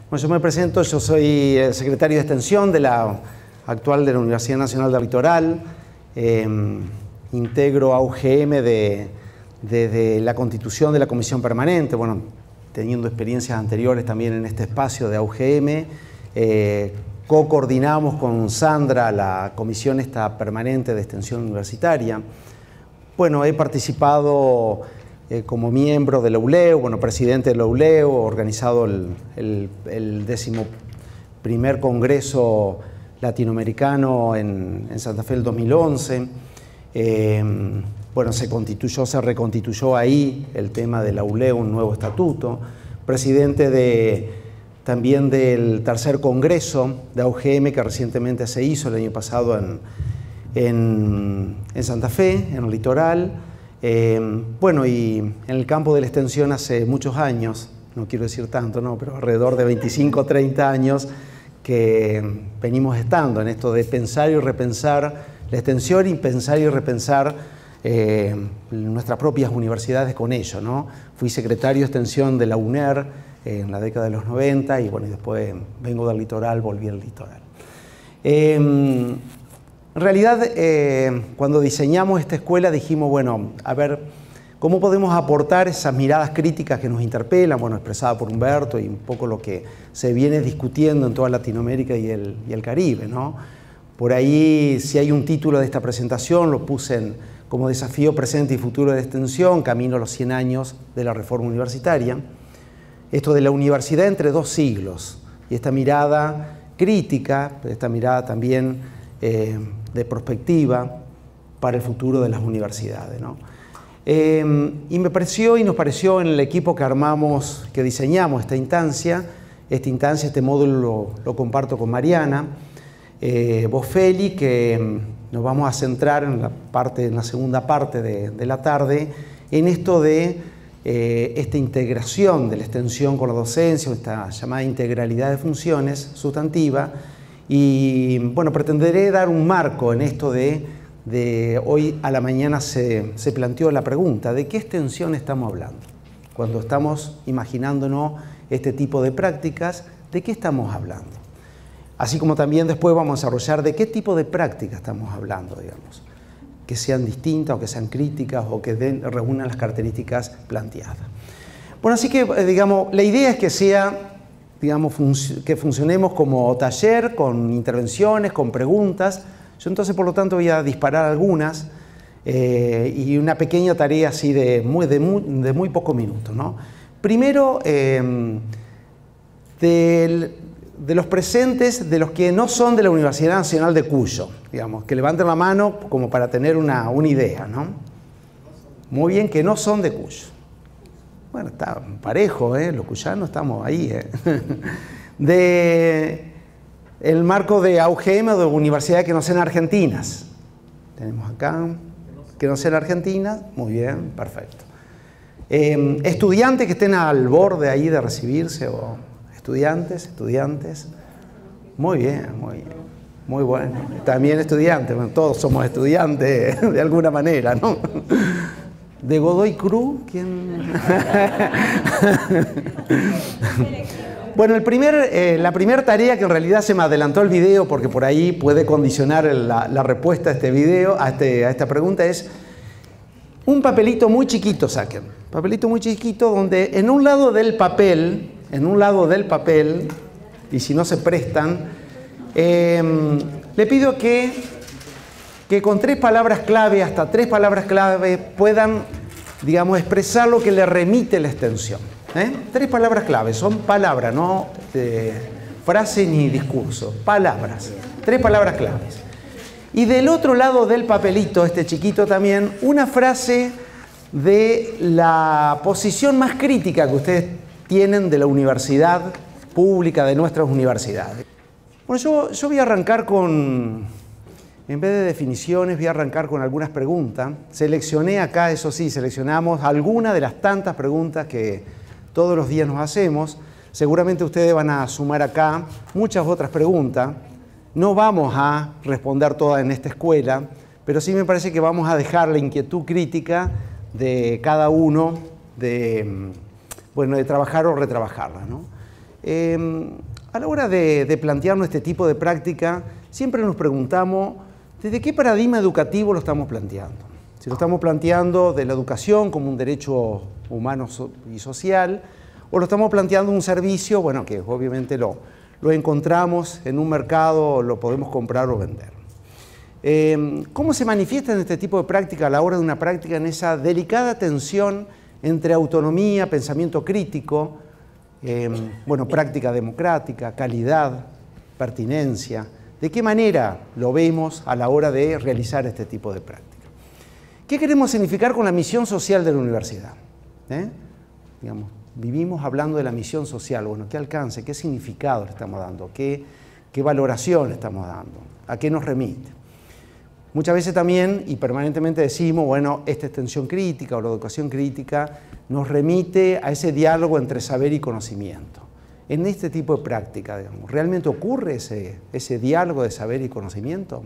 Bueno, yo me presento, yo soy el secretario de Extensión de la Universidad Nacional del Litoral. Integro a UGM desde la constitución de la Comisión Permanente, bueno, teniendo experiencias anteriores también en este espacio de UGM. Co-coordinamos con Sandra la comisión permanente de extensión universitaria. Bueno, he participado como miembro de la ULEU, bueno, presidente de la ULEU, organizado el 11º Congreso Latinoamericano en Santa Fe el 2011. Bueno, se reconstituyó ahí el tema de la ULEU, un nuevo estatuto. Presidente también del tercer Congreso de UGM que recientemente se hizo el año pasado en Santa Fe, en el litoral. Bueno, y en el campo de la extensión hace muchos años, no quiero decir tanto, no, pero alrededor de 25 o 30 años que venimos estando en esto de pensar y repensar la extensión y pensar y repensar nuestras propias universidades con ello, ¿no? Fui secretario de extensión de la UNER en la década de los 90 y bueno, y después vengo del litoral, volví al litoral. En realidad, cuando diseñamos esta escuela dijimos, bueno, a ver, ¿cómo podemos aportar esas miradas críticas que nos interpelan? Bueno, expresada por Humberto y un poco lo que se viene discutiendo en toda Latinoamérica y el Caribe, ¿no? Por ahí, si hay un título de esta presentación, lo puse como Desafío Presente y Futuro de la Extensión, camino a los 100 años de la reforma universitaria. Esto de la universidad entre dos siglos y esta mirada crítica, esta mirada también de perspectiva para el futuro de las universidades, ¿no? Y nos pareció en el equipo que armamos, que diseñamos esta instancia, este módulo lo comparto con Mariana Bofelli, que nos vamos a centrar en la segunda parte de la tarde, en esto de esta integración de la extensión con la docencia, esta llamada integralidad de funciones sustantiva. Y bueno, pretenderé dar un marco en esto de hoy a la mañana se planteó la pregunta, ¿de qué extensión estamos hablando? Cuando estamos imaginándonos este tipo de prácticas, ¿de qué estamos hablando? Así como también después vamos a desarrollar de qué tipo de prácticas estamos hablando, digamos, que sean distintas o que sean críticas o que reúnan las características planteadas. Bueno, así que, digamos, la idea es que sea, digamos, que funcionemos como taller, con intervenciones, con preguntas. Yo entonces, por lo tanto, voy a disparar algunas y una pequeña tarea así de muy pocos minutos, ¿no? Primero, de los presentes, de los que no son de la Universidad Nacional de Cuyo, digamos, que levanten la mano como para tener una idea, ¿no? Muy bien, que no son de Cuyo. Bueno, está parejo, los cuyanos estamos ahí. El marco de UGM o de universidades que no sean argentinas. Tenemos acá, que no sean argentinas, muy bien, perfecto. Estudiantes que estén al borde ahí de recibirse o estudiantes, muy bien, muy bueno. También estudiantes, bueno, todos somos estudiantes de alguna manera, ¿no? ¿De Godoy Cruz? ¿Quién? Bueno, la primera tarea, que en realidad se me adelantó el video porque por ahí puede condicionar la respuesta a este video, a esta pregunta, es un papelito muy chiquito saquen. Papelito muy chiquito donde en un lado del papel, y si no se prestan, le pido que con 3 palabras clave, hasta 3 palabras clave, puedan, digamos, expresar lo que le remite la extensión. 3 palabras clave, son palabras, no frase ni discurso, palabras, 3 palabras claves. Y del otro lado del papelito, este chiquito también, una frase de la posición más crítica que ustedes tienen de la universidad pública, de nuestras universidades. Bueno, yo voy a arrancar en vez de definiciones, voy a arrancar con algunas preguntas. Seleccioné acá, eso sí, seleccionamos algunas de las tantas preguntas que todos los días nos hacemos. Seguramente ustedes van a sumar acá muchas otras preguntas. No vamos a responder todas en esta escuela, pero sí me parece que vamos a dejar la inquietud crítica de cada uno de trabajar o retrabajarla, ¿no? A la hora de plantearnos este tipo de práctica, siempre nos preguntamos desde qué paradigma educativo lo estamos planteando. Si lo estamos planteando de la educación como un derecho humano y social, o lo estamos planteando un servicio, bueno, que obviamente lo encontramos en un mercado, lo podemos comprar o vender. ¿Cómo se manifiesta en este tipo de práctica a la hora de una práctica en esa delicada tensión entre autonomía, pensamiento crítico, bueno, práctica democrática, calidad, pertinencia? ¿De qué manera lo vemos a la hora de realizar este tipo de práctica? ¿Qué queremos significar con la misión social de la universidad? Digamos, vivimos hablando de la misión social. Bueno, ¿qué alcance, qué significado le estamos dando? ¿Qué valoración le estamos dando? ¿A qué nos remite? Muchas veces también y permanentemente decimos, bueno, esta extensión crítica o la educación crítica nos remite a ese diálogo entre saber y conocimiento. En este tipo de práctica, digamos, ¿realmente ocurre ese diálogo de saber y conocimiento?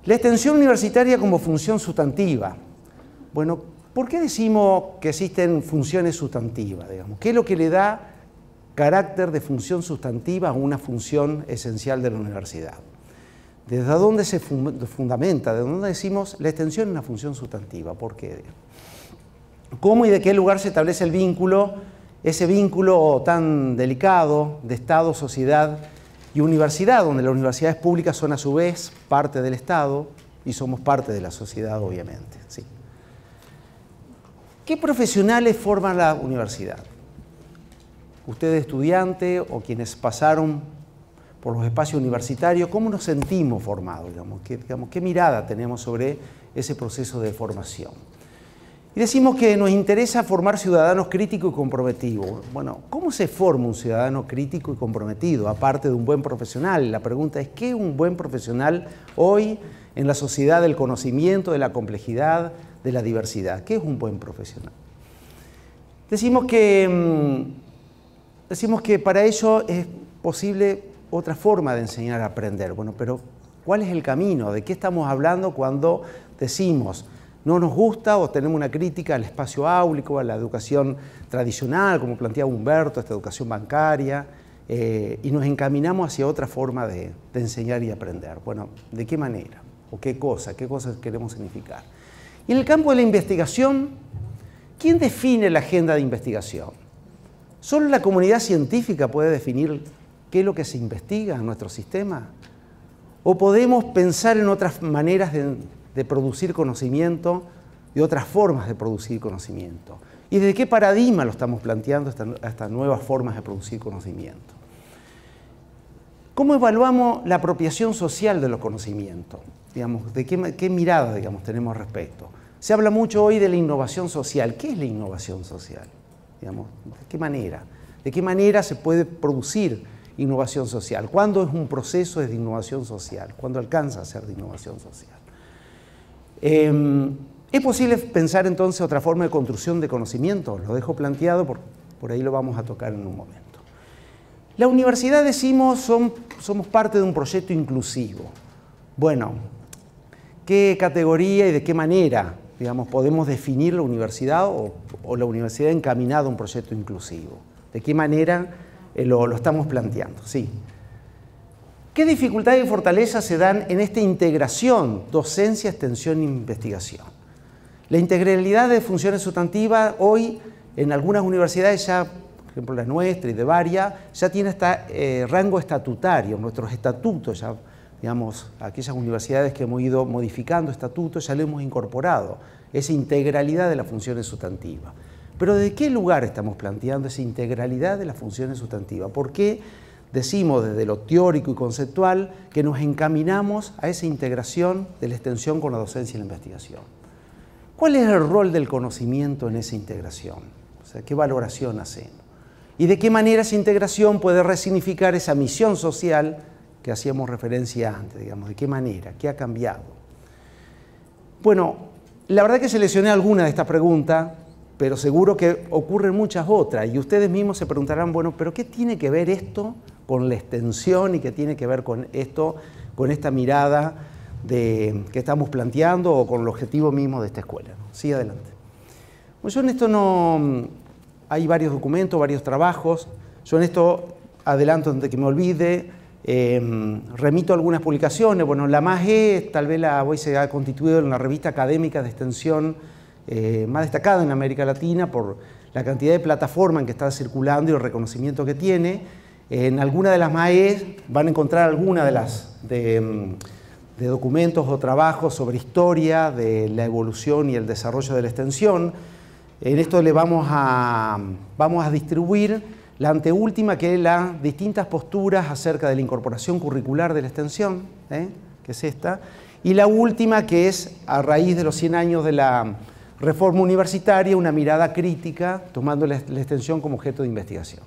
La extensión universitaria como función sustantiva. Bueno, ¿por qué decimos que existen funciones sustantivas? Digamos? ¿Qué es lo que le da carácter de función sustantiva a una función esencial de la universidad? ¿Desde dónde se fundamenta? ¿De dónde decimos la extensión es una función sustantiva? ¿Por qué? ¿Cómo y de qué lugar se establece el vínculo? Ese vínculo tan delicado de Estado, sociedad y universidad, donde las universidades públicas son a su vez parte del Estado y somos parte de la sociedad, obviamente. Sí. ¿Qué profesionales forman la universidad? Ustedes estudiantes o quienes pasaron por los espacios universitarios, ¿cómo nos sentimos formados? ¿Qué mirada tenemos sobre ese proceso de formación? Y decimos que nos interesa formar ciudadanos críticos y comprometidos. Bueno, ¿cómo se forma un ciudadano crítico y comprometido, aparte de un buen profesional? La pregunta es, ¿qué es un buen profesional hoy en la sociedad del conocimiento, de la complejidad, de la diversidad? ¿Qué es un buen profesional? Decimos que para ello es posible otra forma de enseñar a aprender. Bueno, pero ¿cuál es el camino? ¿De qué estamos hablando cuando decimos no nos gusta o tenemos una crítica al espacio áulico, a la educación tradicional, como planteaba Humberto, esta educación bancaria, y nos encaminamos hacia otra forma de enseñar y aprender? Bueno, ¿de qué manera? ¿O qué cosas queremos significar? Y en el campo de la investigación, ¿quién define la agenda de investigación? ¿Solo la comunidad científica puede definir qué es lo que se investiga en nuestro sistema? ¿O podemos pensar en otras maneras de producir conocimiento y otras formas de producir conocimiento? ¿Y desde qué paradigma lo estamos planteando estas nuevas formas de producir conocimiento? ¿Cómo evaluamos la apropiación social de los conocimientos? Digamos, ¿de qué mirada tenemos al respecto? Se habla mucho hoy de la innovación social. ¿Qué es la innovación social? Digamos, ¿de qué manera? ¿De qué manera se puede producir innovación social? ¿Cuándo es un proceso de innovación social? ¿Cuándo alcanza a ser de innovación social? ¿Es posible pensar entonces otra forma de construcción de conocimiento? Lo dejo planteado, por ahí lo vamos a tocar en un momento. La universidad, decimos, somos parte de un proyecto inclusivo. Bueno, ¿qué categoría y de qué manera, podemos definir la universidad o la universidad encaminada a un proyecto inclusivo? ¿De qué manera lo estamos planteando? Sí. ¿Qué dificultades y fortalezas se dan en esta integración docencia, extensión e investigación? La integralidad de funciones sustantivas hoy en algunas universidades ya, por ejemplo la nuestra y de varias, ya tiene hasta rango estatutario. Nuestros estatutos, ya, aquellas universidades que hemos ido modificando estatutos, ya lo hemos incorporado, esa integralidad de las funciones sustantivas. Pero ¿de qué lugar estamos planteando esa integralidad de las funciones sustantivas? ¿Por qué decimos desde lo teórico y conceptual que nos encaminamos a esa integración de la extensión con la docencia y la investigación? ¿Cuál es el rol del conocimiento en esa integración? O sea, ¿qué valoración hacemos? ¿Y de qué manera esa integración puede resignificar esa misión social que hacíamos referencia antes? ¿De qué manera? ¿Qué ha cambiado? Bueno, la verdad que seleccioné algunas de estas preguntas, pero seguro que ocurren muchas otras. Y ustedes mismos se preguntarán, bueno, ¿pero qué tiene que ver esto con la extensión y qué tiene que ver con esto, con esta mirada que estamos planteando o con el objetivo mismo de esta escuela? Sí, adelante. Pues yo en esto hay varios documentos, varios trabajos. Yo en esto adelanto antes de que me olvide, remito algunas publicaciones. Bueno, la MAGE tal vez hoy se ha constituido en la revista académica de extensión más destacada en América Latina por la cantidad de plataforma en que está circulando y el reconocimiento que tiene. En alguna de las MAE van a encontrar alguna de documentos o trabajos sobre historia de la evolución y el desarrollo de la extensión. En esto le vamos a distribuir la anteúltima, que es las distintas posturas acerca de la incorporación curricular de la extensión, que es esta, y la última, que es a raíz de los 100 años de la reforma universitaria, una mirada crítica, tomando la extensión como objeto de investigación.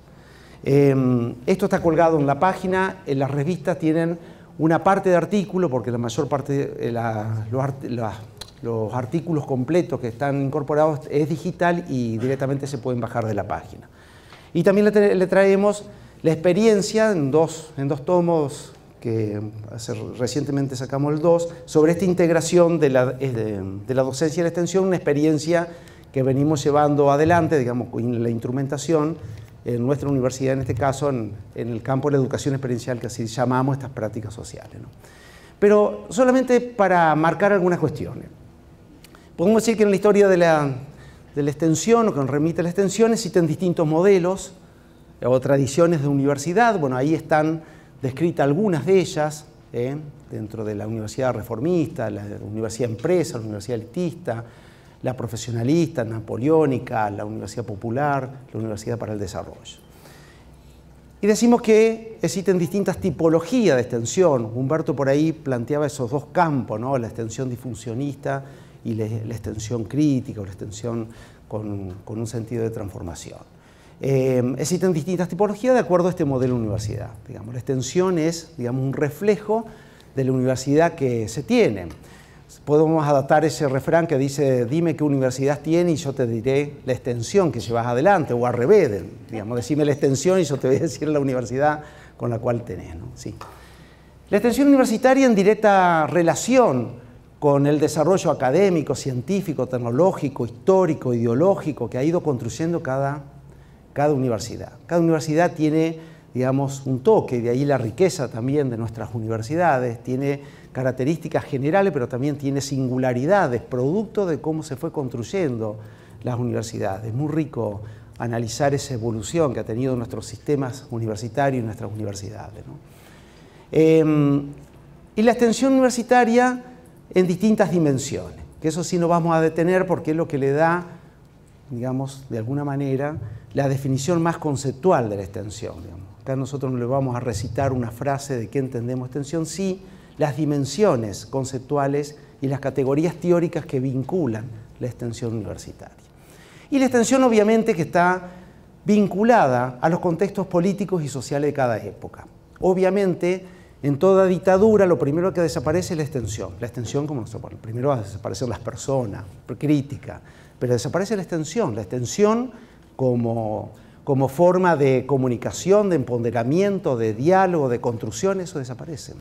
Esto está colgado en la página. En las revistas tienen una parte de artículo, porque la mayor parte de los artículos completos que están incorporados es digital y directamente se pueden bajar de la página. Y también le traemos la experiencia en dos tomos, que recientemente sacamos el 2, sobre esta integración de la docencia y la extensión, una experiencia que venimos llevando adelante, digamos, en la instrumentación en nuestra universidad, en este caso, en el campo de la educación experiencial, que así llamamos estas prácticas sociales, ¿no? Pero solamente para marcar algunas cuestiones. Podemos decir que en la historia de la extensión, o que nos remite a la extensión, existen distintos modelos o tradiciones de universidad. Bueno, ahí están descritas algunas de ellas, dentro de la universidad reformista, la universidad empresa, la universidad elitista, la profesionalista, napoleónica, la universidad popular, la universidad para el desarrollo. Y decimos que existen distintas tipologías de extensión. Humberto por ahí planteaba esos dos campos, ¿no? La extensión disfuncionista y la extensión crítica, o la extensión con un sentido de transformación. Existen distintas tipologías de acuerdo a este modelo de universidad. Digamos, la extensión es, digamos, un reflejo de la universidad que se tiene. Podemos adaptar ese refrán que dice: dime qué universidad tiene y yo te diré la extensión que llevas adelante, o al revés, digamos, decime la extensión y yo te voy a decir la universidad con la cual tenés, ¿no? Sí. La extensión universitaria en directa relación con el desarrollo académico, científico, tecnológico, histórico, ideológico que ha ido construyendo cada universidad. Cada universidad tiene, digamos, un toque, de ahí la riqueza también de nuestras universidades, tiene características generales, pero también tiene singularidades, producto de cómo se fue construyendo las universidades. Es muy rico analizar esa evolución que ha tenido nuestros sistemas universitarios y nuestras universidades, ¿no? Y la extensión universitaria en distintas dimensiones, que eso sí nos vamos a detener porque es lo que le da, digamos, de alguna manera, la definición más conceptual de la extensión, digamos. Acá nosotros no le vamos a recitar una frase de qué entendemos extensión, sí las dimensiones conceptuales y las categorías teóricas que vinculan la extensión universitaria. Y la extensión, obviamente, que está vinculada a los contextos políticos y sociales de cada época. Obviamente, en toda dictadura, lo primero que desaparece es la extensión. La extensión, como primero va a desaparecer las personas, crítica, pero desaparece la extensión como forma de comunicación, de empoderamiento, de diálogo, de construcción, eso desaparece.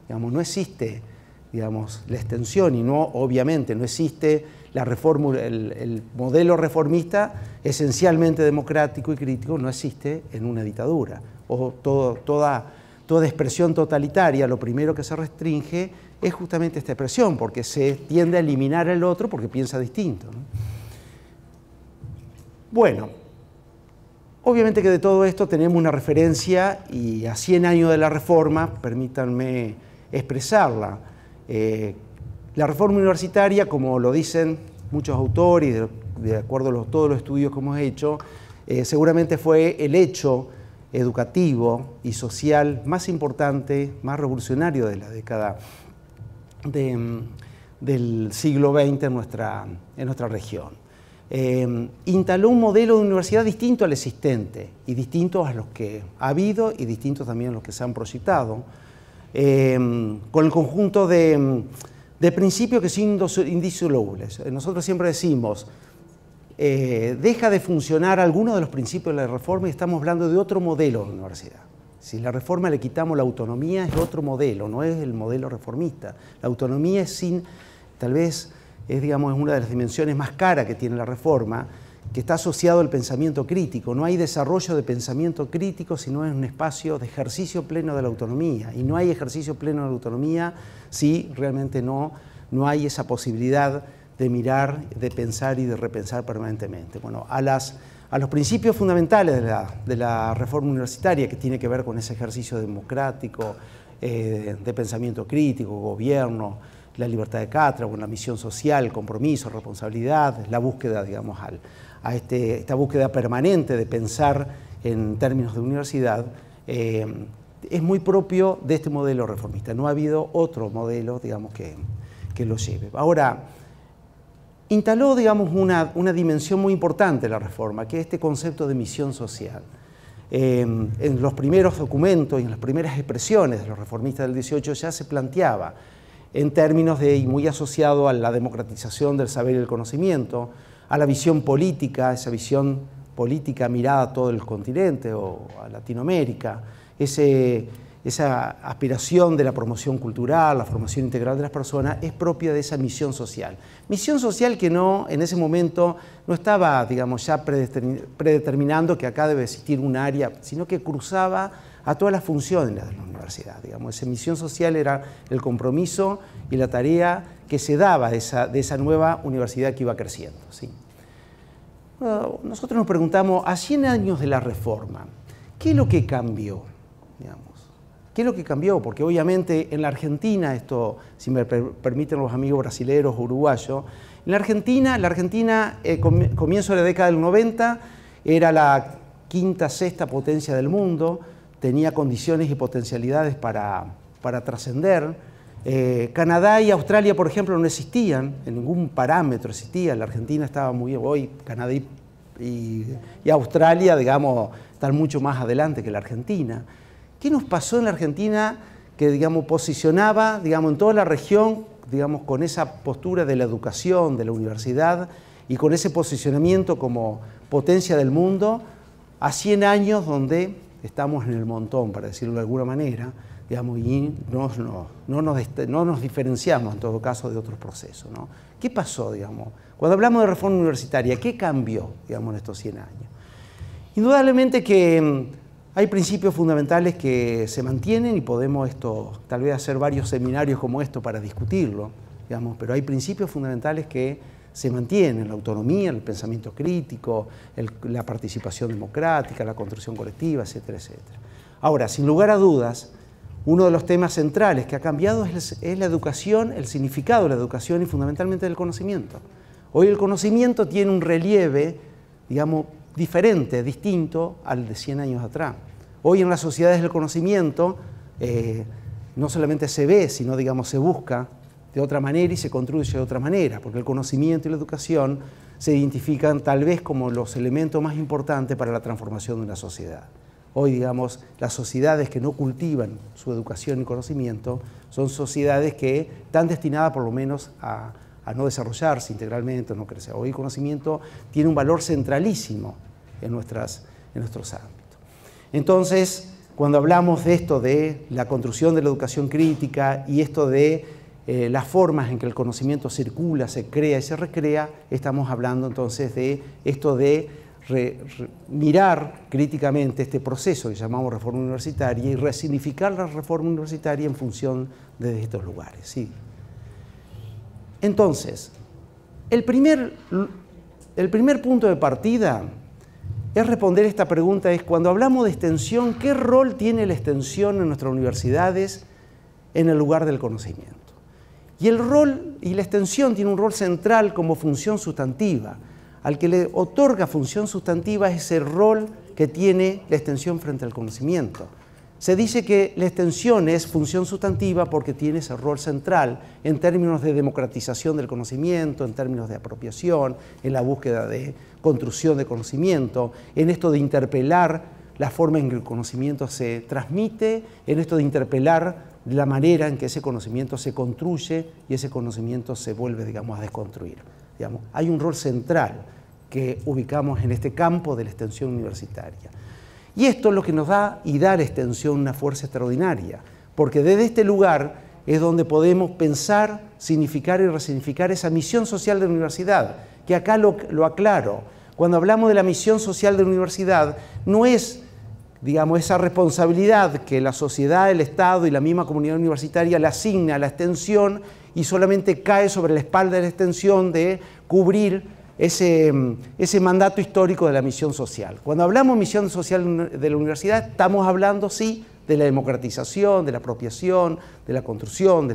Digamos, no existe, digamos, la extensión y no, obviamente, no existe la reforma, el modelo reformista esencialmente democrático y crítico no existe en una dictadura. O toda expresión totalitaria, lo primero que se restringe es justamente esta expresión, porque se tiende a eliminar al otro porque piensa distinto, ¿no? Bueno, obviamente que de todo esto tenemos una referencia y a 100 años de la reforma, permítanme expresarla. La reforma universitaria, como lo dicen muchos autores, de acuerdo a todos los estudios que hemos hecho, seguramente fue el hecho educativo y social más importante, más revolucionario de la década del siglo XX en nuestra región. Instaló un modelo de universidad distinto al existente y distinto a los que ha habido y distinto también a los que se han proyectado, con el conjunto de principios que son indisolubles. Nosotros siempre decimos, deja de funcionar alguno de los principios de la reforma y estamos hablando de otro modelo de universidad. Si la reforma le quitamos la autonomía, es otro modelo, no es el modelo reformista. La autonomía es tal vez es, digamos, una de las dimensiones más caras que tiene la reforma, que está asociado al pensamiento crítico. No hay desarrollo de pensamiento crítico si no es un espacio de ejercicio pleno de la autonomía. Y no hay ejercicio pleno de la autonomía si realmente no hay esa posibilidad de mirar, de pensar y de repensar permanentemente. Bueno, a los principios fundamentales de la reforma universitaria, que tiene que ver con ese ejercicio democrático, de pensamiento crítico, gobierno, la libertad de cátedra, la misión social, compromiso, responsabilidad, la búsqueda, digamos, esta búsqueda permanente de pensar en términos de universidad, es muy propio de este modelo reformista. No ha habido otro modelo, digamos, que lo lleve. Ahora, instaló, digamos, una dimensión muy importante de la reforma, que es este concepto de misión social. En los primeros documentos y en las primeras expresiones de los reformistas del 18 ya se planteaba en términos y muy asociado a la democratización del saber y el conocimiento, a la visión política, esa visión política mirada a todo el continente o a Latinoamérica, esa aspiración de la promoción cultural, la formación integral de las personas, es propia de esa misión social. Misión social que en ese momento no estaba, digamos, ya predeterminando que acá debe existir un área, sino que cruzaba a todas las funciones de la universidad. Digamos, esa misión social era el compromiso y la tarea que se daba de esa nueva universidad que iba creciendo, ¿sí? Bueno, nosotros nos preguntamos, a 100 años de la reforma, ¿qué es lo que cambió? Digamos, ¿qué es lo que cambió? Porque obviamente en la Argentina, esto, si me permiten los amigos brasileños o uruguayos, en la Argentina, comienzo de la década del 90, era la quinta, sexta potencia del mundo, tenía condiciones y potencialidades para trascender. Canadá y Australia, por ejemplo, no existían, en ningún parámetro existía. La Argentina estaba muy bien, hoy Canadá y Australia, digamos, están mucho más adelante que la Argentina. ¿Qué nos pasó en la Argentina que, digamos, posicionaba, digamos, en toda la región, digamos, con esa postura de la educación, de la universidad y con ese posicionamiento como potencia del mundo a 100 años donde estamos en el montón, para decirlo de alguna manera, digamos, y no nos diferenciamos en todo caso de otros procesos, ¿no? ¿Qué pasó, digamos? Cuando hablamos de reforma universitaria, ¿qué cambió, digamos, en estos 100 años? Indudablemente que hay principios fundamentales que se mantienen y podemos tal vez hacer varios seminarios como esto para discutirlo, digamos, pero hay principios fundamentales que se mantienen: la autonomía, el pensamiento crítico, la participación democrática, la construcción colectiva, etcétera, etcétera. Ahora, sin lugar a dudas, uno de los temas centrales que ha cambiado es la educación, el significado de la educación y fundamentalmente del conocimiento. Hoy el conocimiento tiene un relieve, digamos, diferente, distinto al de 100 años atrás. Hoy en las sociedades del conocimiento no solamente se ve, sino, digamos, se busca de otra manera y se construye de otra manera, porque el conocimiento y la educación se identifican tal vez como los elementos más importantes para la transformación de una sociedad. Hoy, digamos, las sociedades que no cultivan su educación y conocimiento son sociedades que están destinadas por lo menos a no desarrollarse integralmente, no crecer. Hoy el conocimiento tiene un valor centralísimo en nuestros ámbitos. Entonces, cuando hablamos de esto de la construcción de la educación crítica y esto de las formas en que el conocimiento circula, se crea y se recrea, estamos hablando entonces de esto de mirar críticamente este proceso que llamamos reforma universitaria y resignificar la reforma universitaria en función de estos lugares, ¿sí? Entonces, el primer punto de partida es responder esta pregunta, es cuando hablamos de extensión, ¿qué rol tiene la extensión en nuestras universidades en el lugar del conocimiento? Y el rol y la extensión tiene un rol central como función sustantiva. Al que le otorga función sustantiva es ese rol que tiene la extensión frente al conocimiento. Se dice que la extensión es función sustantiva porque tiene ese rol central en términos de democratización del conocimiento, en términos de apropiación, en la búsqueda de construcción de conocimiento, en esto de interpelar la forma en que el conocimiento se transmite, en esto de interpelar la manera en que ese conocimiento se construye y ese conocimiento se vuelve, digamos, a desconstruir. Digamos, hay un rol central que ubicamos en este campo de la extensión universitaria. Y esto es lo que nos da y da a la extensión una fuerza extraordinaria, porque desde este lugar es donde podemos pensar, significar y resignificar esa misión social de la universidad, que acá lo aclaro. Cuando hablamos de la misión social de la universidad, no es, digamos, esa responsabilidad que la sociedad, el Estado y la misma comunidad universitaria le asigna a la extensión y solamente cae sobre la espalda de la extensión de cubrir ese mandato histórico de la misión social. Cuando hablamos de misión social de la universidad, estamos hablando, sí, de la democratización, de la apropiación, de la construcción,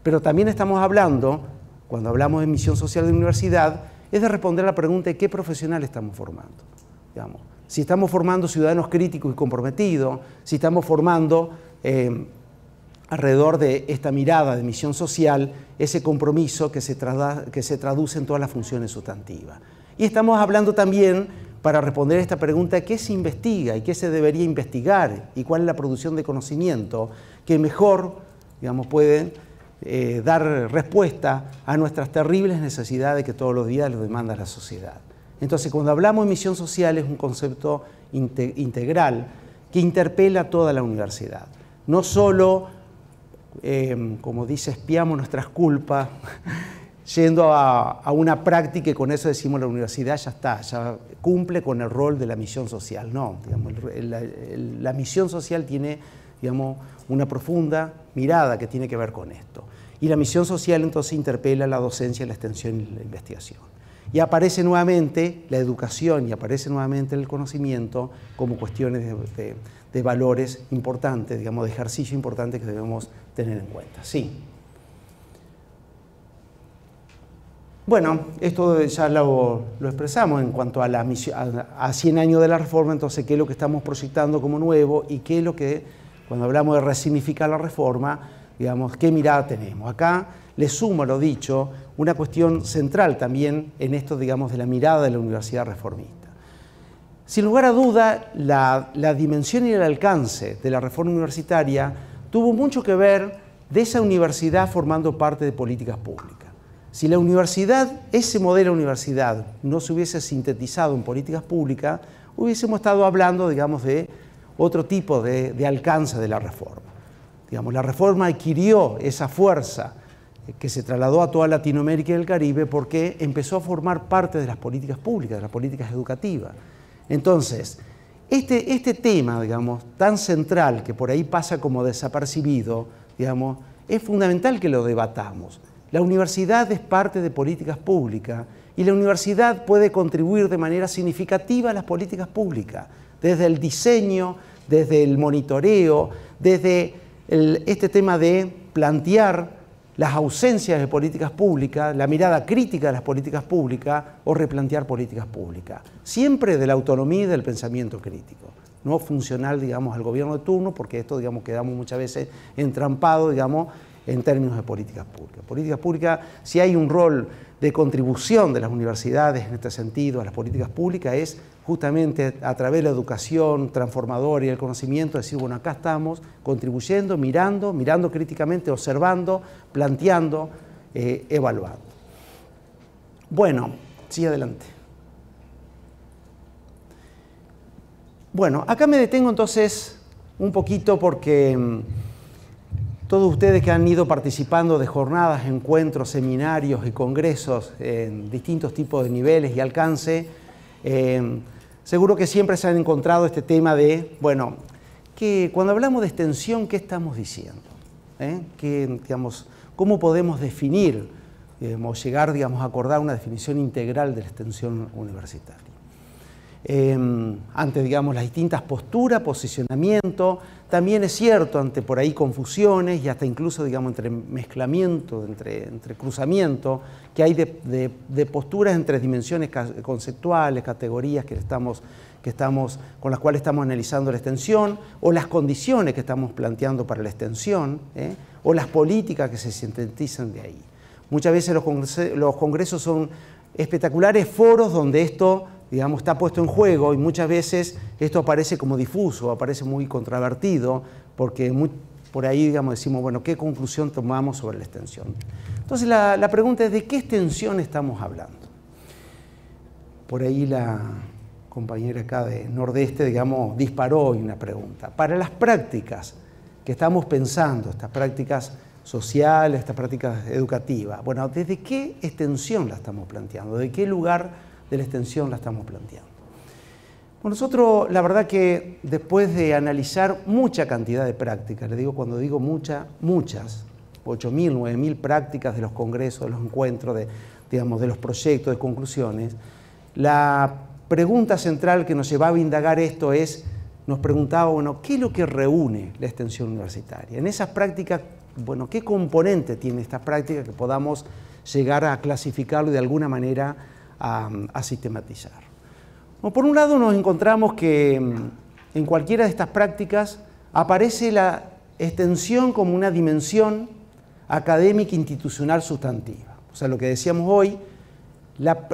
pero también estamos hablando, cuando hablamos de misión social de la universidad, es de responder a la pregunta de qué profesional estamos formando. Digamos, si estamos formando ciudadanos críticos y comprometidos, si estamos formando alrededor de esta mirada de misión social, ese compromiso que se traduce en todas las funciones sustantivas. Y estamos hablando también, para responder a esta pregunta, qué se investiga y qué se debería investigar y cuál es la producción de conocimiento que mejor, digamos, pueden dar respuesta a nuestras terribles necesidades que todos los días nos demanda la sociedad. Entonces, cuando hablamos de misión social es un concepto integral que interpela a toda la universidad. No solo, como dice, expiamos nuestras culpas yendo a una práctica y con eso decimos la universidad ya está, ya cumple con el rol de la misión social. No, digamos, la misión social tiene, digamos, una profunda mirada que tiene que ver con esto. Y la misión social entonces interpela la docencia, la extensión y la investigación. Y aparece nuevamente la educación y aparece nuevamente el conocimiento como cuestiones de valores importantes, digamos, de ejercicio importante que debemos tener en cuenta. Sí. Bueno, esto ya lo expresamos en cuanto a la misión, a 100 años de la reforma, entonces qué es lo que estamos proyectando como nuevo y qué es lo que, cuando hablamos de resignificar la reforma, digamos, qué mirada tenemos. Acá le sumo lo dicho, una cuestión central también en esto, digamos, de la mirada de la universidad reformista. Sin lugar a duda, la dimensión y el alcance de la reforma universitaria tuvo mucho que ver de esa universidad formando parte de políticas públicas. Si la universidad, ese modelo de universidad, no se hubiese sintetizado en políticas públicas, hubiésemos estado hablando, digamos, de otro tipo de alcance de la reforma. Digamos, la reforma adquirió esa fuerza que se trasladó a toda Latinoamérica y el Caribe porque empezó a formar parte de las políticas públicas, de las políticas educativas. Entonces, este tema, digamos, tan central que por ahí pasa como desapercibido, digamos, es fundamental que lo debatamos. La universidad es parte de políticas públicas y la universidad puede contribuir de manera significativa a las políticas públicas, desde el diseño, desde el monitoreo, desde este tema de plantear las ausencias de políticas públicas, la mirada crítica de las políticas públicas o replantear políticas públicas. Siempre de la autonomía y del pensamiento crítico, no funcional, digamos, al gobierno de turno, porque esto, digamos, quedamos muchas veces entrampados, digamos, en términos de políticas públicas. Políticas públicas, si hay un rol de contribución de las universidades en este sentido a las políticas públicas, es justamente a través de la educación transformadora y el conocimiento, decir, bueno, acá estamos contribuyendo, mirando críticamente, observando, planteando, evaluando. Bueno, sigue adelante. Bueno, acá me detengo entonces un poquito porque todos ustedes que han ido participando de jornadas, encuentros, seminarios y congresos en distintos tipos de niveles y alcance, seguro que siempre se han encontrado este tema de, bueno, que cuando hablamos de extensión, ¿qué estamos diciendo? Digamos, ¿cómo podemos definir, llegar, digamos, a acordar una definición integral de la extensión universitaria? Ante, digamos, las distintas posturas, posicionamiento, también es cierto, ante por ahí confusiones y hasta incluso, digamos, entre mezclamiento, entre cruzamiento, que hay de posturas entre dimensiones conceptuales, categorías con las cuales estamos analizando la extensión, o las condiciones que estamos planteando para la extensión, o las políticas que se sintetizan de ahí. Muchas veces los congresos son espectaculares foros donde esto, digamos, está puesto en juego y muchas veces esto aparece como difuso, aparece muy controvertido, porque por ahí, digamos, decimos, bueno, ¿qué conclusión tomamos sobre la extensión? Entonces la pregunta es, ¿de qué extensión estamos hablando? Por ahí la compañera acá de Nordeste, digamos, disparó hoy una pregunta. Para las prácticas que estamos pensando, estas prácticas sociales, estas prácticas educativas, bueno, ¿desde qué extensión la estamos planteando? ¿De qué lugar, de la extensión la estamos planteando. Bueno, nosotros, la verdad que después de analizar mucha cantidad de prácticas, le digo, cuando digo muchas, 8.000, 9.000 prácticas de los congresos, de los encuentros, de los proyectos, de conclusiones, la pregunta central que nos llevaba a indagar esto es, nos preguntaba, bueno, ¿qué es lo que reúne la extensión universitaria? En esas prácticas, bueno, ¿qué componente tiene esta práctica que podamos llegar a clasificarlo y de alguna manera a sistematizar? Bueno, por un lado nos encontramos que en cualquiera de estas prácticas aparece la extensión como una dimensión académica institucional sustantiva. O sea, lo que decíamos hoy,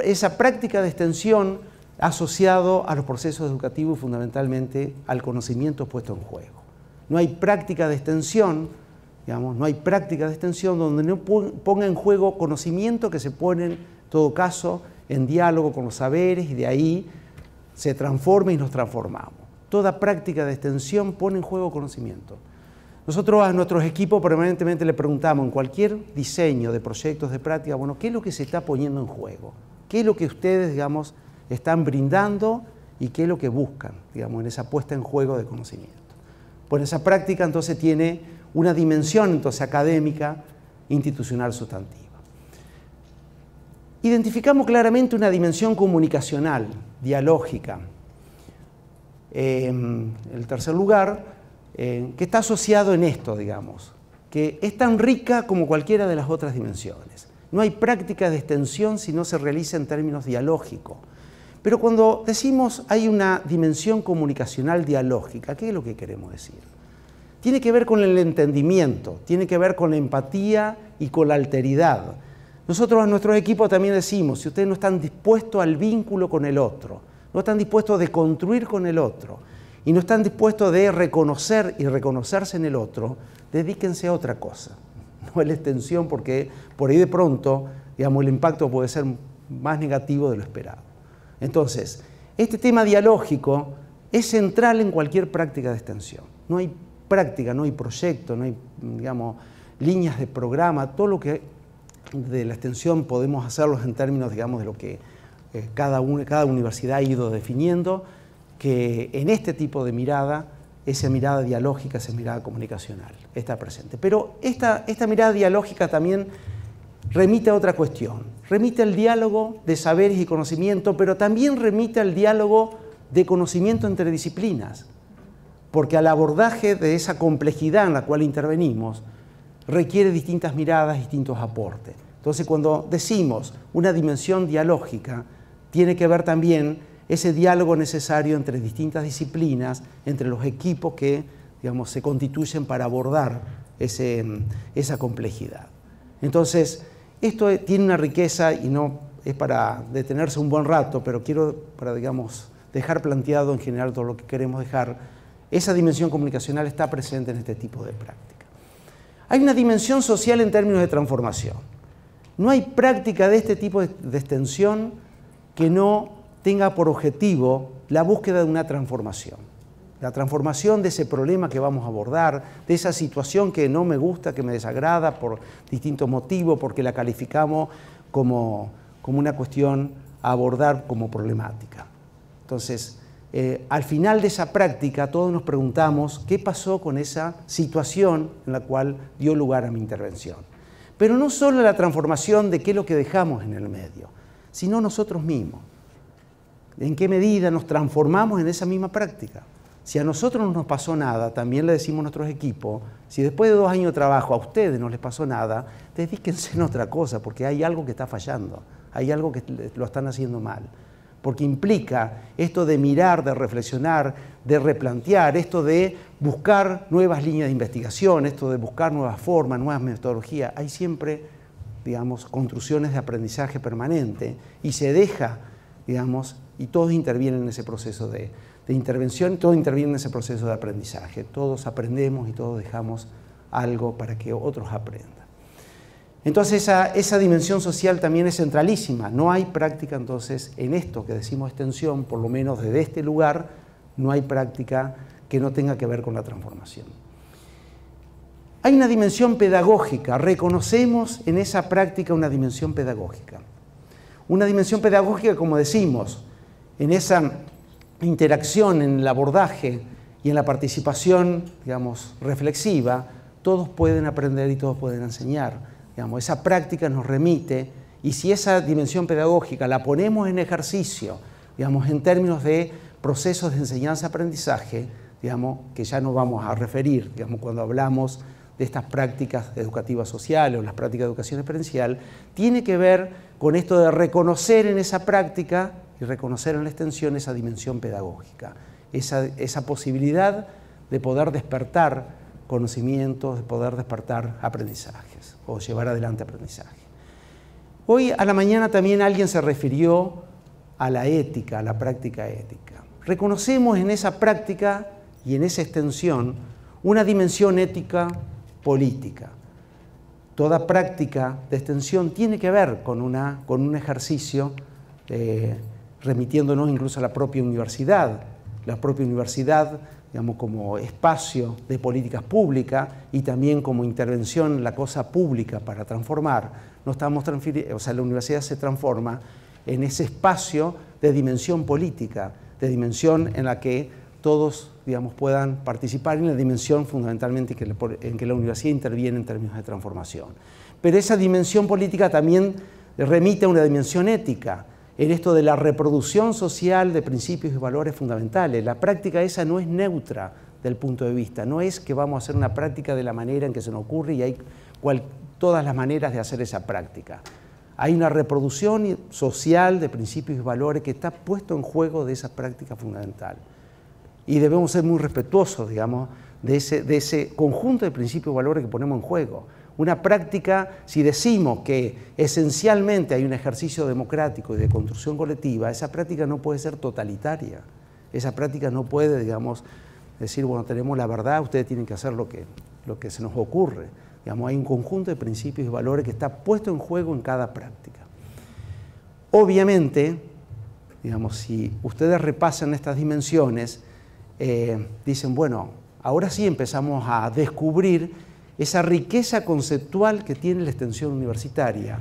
esa práctica de extensión asociado a los procesos educativos y fundamentalmente al conocimiento puesto en juego. No hay práctica de extensión, digamos, no hay práctica de extensión donde no ponga en juego conocimiento que se pone en todo caso en diálogo con los saberes y de ahí se transforma y nos transformamos. Toda práctica de extensión pone en juego conocimiento. Nosotros a nuestros equipos permanentemente le preguntamos en cualquier diseño de proyectos de práctica, bueno, ¿qué es lo que se está poniendo en juego? ¿Qué es lo que ustedes, digamos, están brindando y qué es lo que buscan, digamos, en esa puesta en juego de conocimiento? Pues esa práctica entonces tiene una dimensión entonces académica, institucional, sustantiva. Identificamos claramente una dimensión comunicacional, dialógica. En tercer lugar, que está asociado en esto, digamos, que es tan rica como cualquiera de las otras dimensiones. No hay práctica de extensión si no se realiza en términos dialógicos. Pero cuando decimos hay una dimensión comunicacional dialógica, ¿qué es lo que queremos decir? Tiene que ver con el entendimiento, tiene que ver con la empatía y con la alteridad. Nosotros a nuestros equipos también decimos, si ustedes no están dispuestos al vínculo con el otro, no están dispuestos de construir con el otro, y no están dispuestos de reconocer y reconocerse en el otro, dedíquense a otra cosa, no a la extensión, porque por ahí de pronto, digamos, el impacto puede ser más negativo de lo esperado. Entonces, este tema dialógico es central en cualquier práctica de extensión. No hay práctica, no hay proyecto, no hay, digamos, líneas de programa, todo lo que de la extensión podemos hacerlo en términos, digamos, de lo que cada universidad ha ido definiendo, que en este tipo de mirada, esa mirada dialógica, esa mirada comunicacional está presente. Pero esta mirada dialógica también remite a otra cuestión, remite al diálogo de saberes y conocimiento, pero también remite al diálogo de conocimiento entre disciplinas, porque al abordaje de esa complejidad en la cual intervenimos requiere distintas miradas, distintos aportes. Entonces, cuando decimos una dimensión dialógica, tiene que ver también ese diálogo necesario entre distintas disciplinas, entre los equipos que, digamos, se constituyen para abordar esa complejidad. Entonces, esto tiene una riqueza y no es para detenerse un buen rato, pero quiero para, digamos, dejar planteado en general todo lo que queremos dejar. Esa dimensión comunicacional está presente en este tipo de práctica. Hay una dimensión social en términos de transformación. No hay práctica de este tipo de extensión que no tenga por objetivo la búsqueda de una transformación. La transformación de ese problema que vamos a abordar, de esa situación que no me gusta, que me desagrada por distintos motivos, porque la calificamos como una cuestión a abordar como problemática. Entonces, al final de esa práctica, todos nos preguntamos qué pasó con esa situación en la cual dio lugar a mi intervención. Pero no solo la transformación de qué es lo que dejamos en el medio, sino nosotros mismos. ¿En qué medida nos transformamos en esa misma práctica? Si a nosotros no nos pasó nada, también le decimos a nuestros equipos, si después de 2 años de trabajo a ustedes no les pasó nada, dedíquense en otra cosa, porque hay algo que está fallando, hay algo que lo están haciendo mal. Porque implica esto de mirar, de reflexionar, de replantear, esto de buscar nuevas líneas de investigación, esto de buscar nuevas formas, nuevas metodologías. Hay siempre, digamos, construcciones de aprendizaje permanente y se deja, digamos, y todos intervienen en ese proceso de intervención, todos intervienen en ese proceso de aprendizaje. Todos aprendemos y todos dejamos algo para que otros aprendan. Entonces esa dimensión social también es centralísima. No hay práctica entonces en esto que decimos extensión, por lo menos desde este lugar, no hay práctica que no tenga que ver con la transformación. Hay una dimensión pedagógica, reconocemos en esa práctica una dimensión pedagógica. Una dimensión pedagógica, como decimos, en esa interacción, en el abordaje y en la participación, digamos, reflexiva, todos pueden aprender y todos pueden enseñar. Digamos, esa práctica nos remite, y si esa dimensión pedagógica la ponemos en ejercicio, digamos, en términos de procesos de enseñanza-aprendizaje, digamos, que ya nos vamos a referir, digamos, cuando hablamos de estas prácticas educativas sociales o las prácticas de educación experiencial, tiene que ver con esto de reconocer en esa práctica y reconocer en la extensión esa dimensión pedagógica, esa posibilidad de poder despertar conocimientos, de poder despertar aprendizajes o llevar adelante aprendizaje. Hoy a la mañana también alguien se refirió a la ética, a la práctica ética. Reconocemos en esa práctica y en esa extensión una dimensión ética política. Toda práctica de extensión tiene que ver con un ejercicio remitiéndonos incluso a la propia universidad. La propia universidad, digamos, como espacio de políticas públicas y también como intervención en la cosa pública para transformar, la universidad se transforma en ese espacio de dimensión política, de dimensión en la que todos, digamos, puedan participar, y en la dimensión fundamentalmente en que la universidad interviene en términos de transformación. Pero esa dimensión política también remite a una dimensión ética, en esto de la reproducción social de principios y valores fundamentales. La práctica esa no es neutra del punto de vista, no es que vamos a hacer una práctica de la manera en que se nos ocurre y hay todas las maneras de hacer esa práctica. Hay una reproducción social de principios y valores que está puesto en juego de esa práctica fundamental. Y debemos ser muy respetuosos, digamos, de ese conjunto de principios y valores que ponemos en juego. Una práctica, si decimos que esencialmente hay un ejercicio democrático y de construcción colectiva, esa práctica no puede ser totalitaria. Esa práctica no puede, digamos, decir, bueno, tenemos la verdad, ustedes tienen que hacer lo que se nos ocurre. Digamos, hay un conjunto de principios y valores que está puesto en juego en cada práctica. Obviamente, digamos, si ustedes repasan estas dimensiones, dicen, bueno, ahora sí empezamos a descubrir esa riqueza conceptual que tiene la extensión universitaria,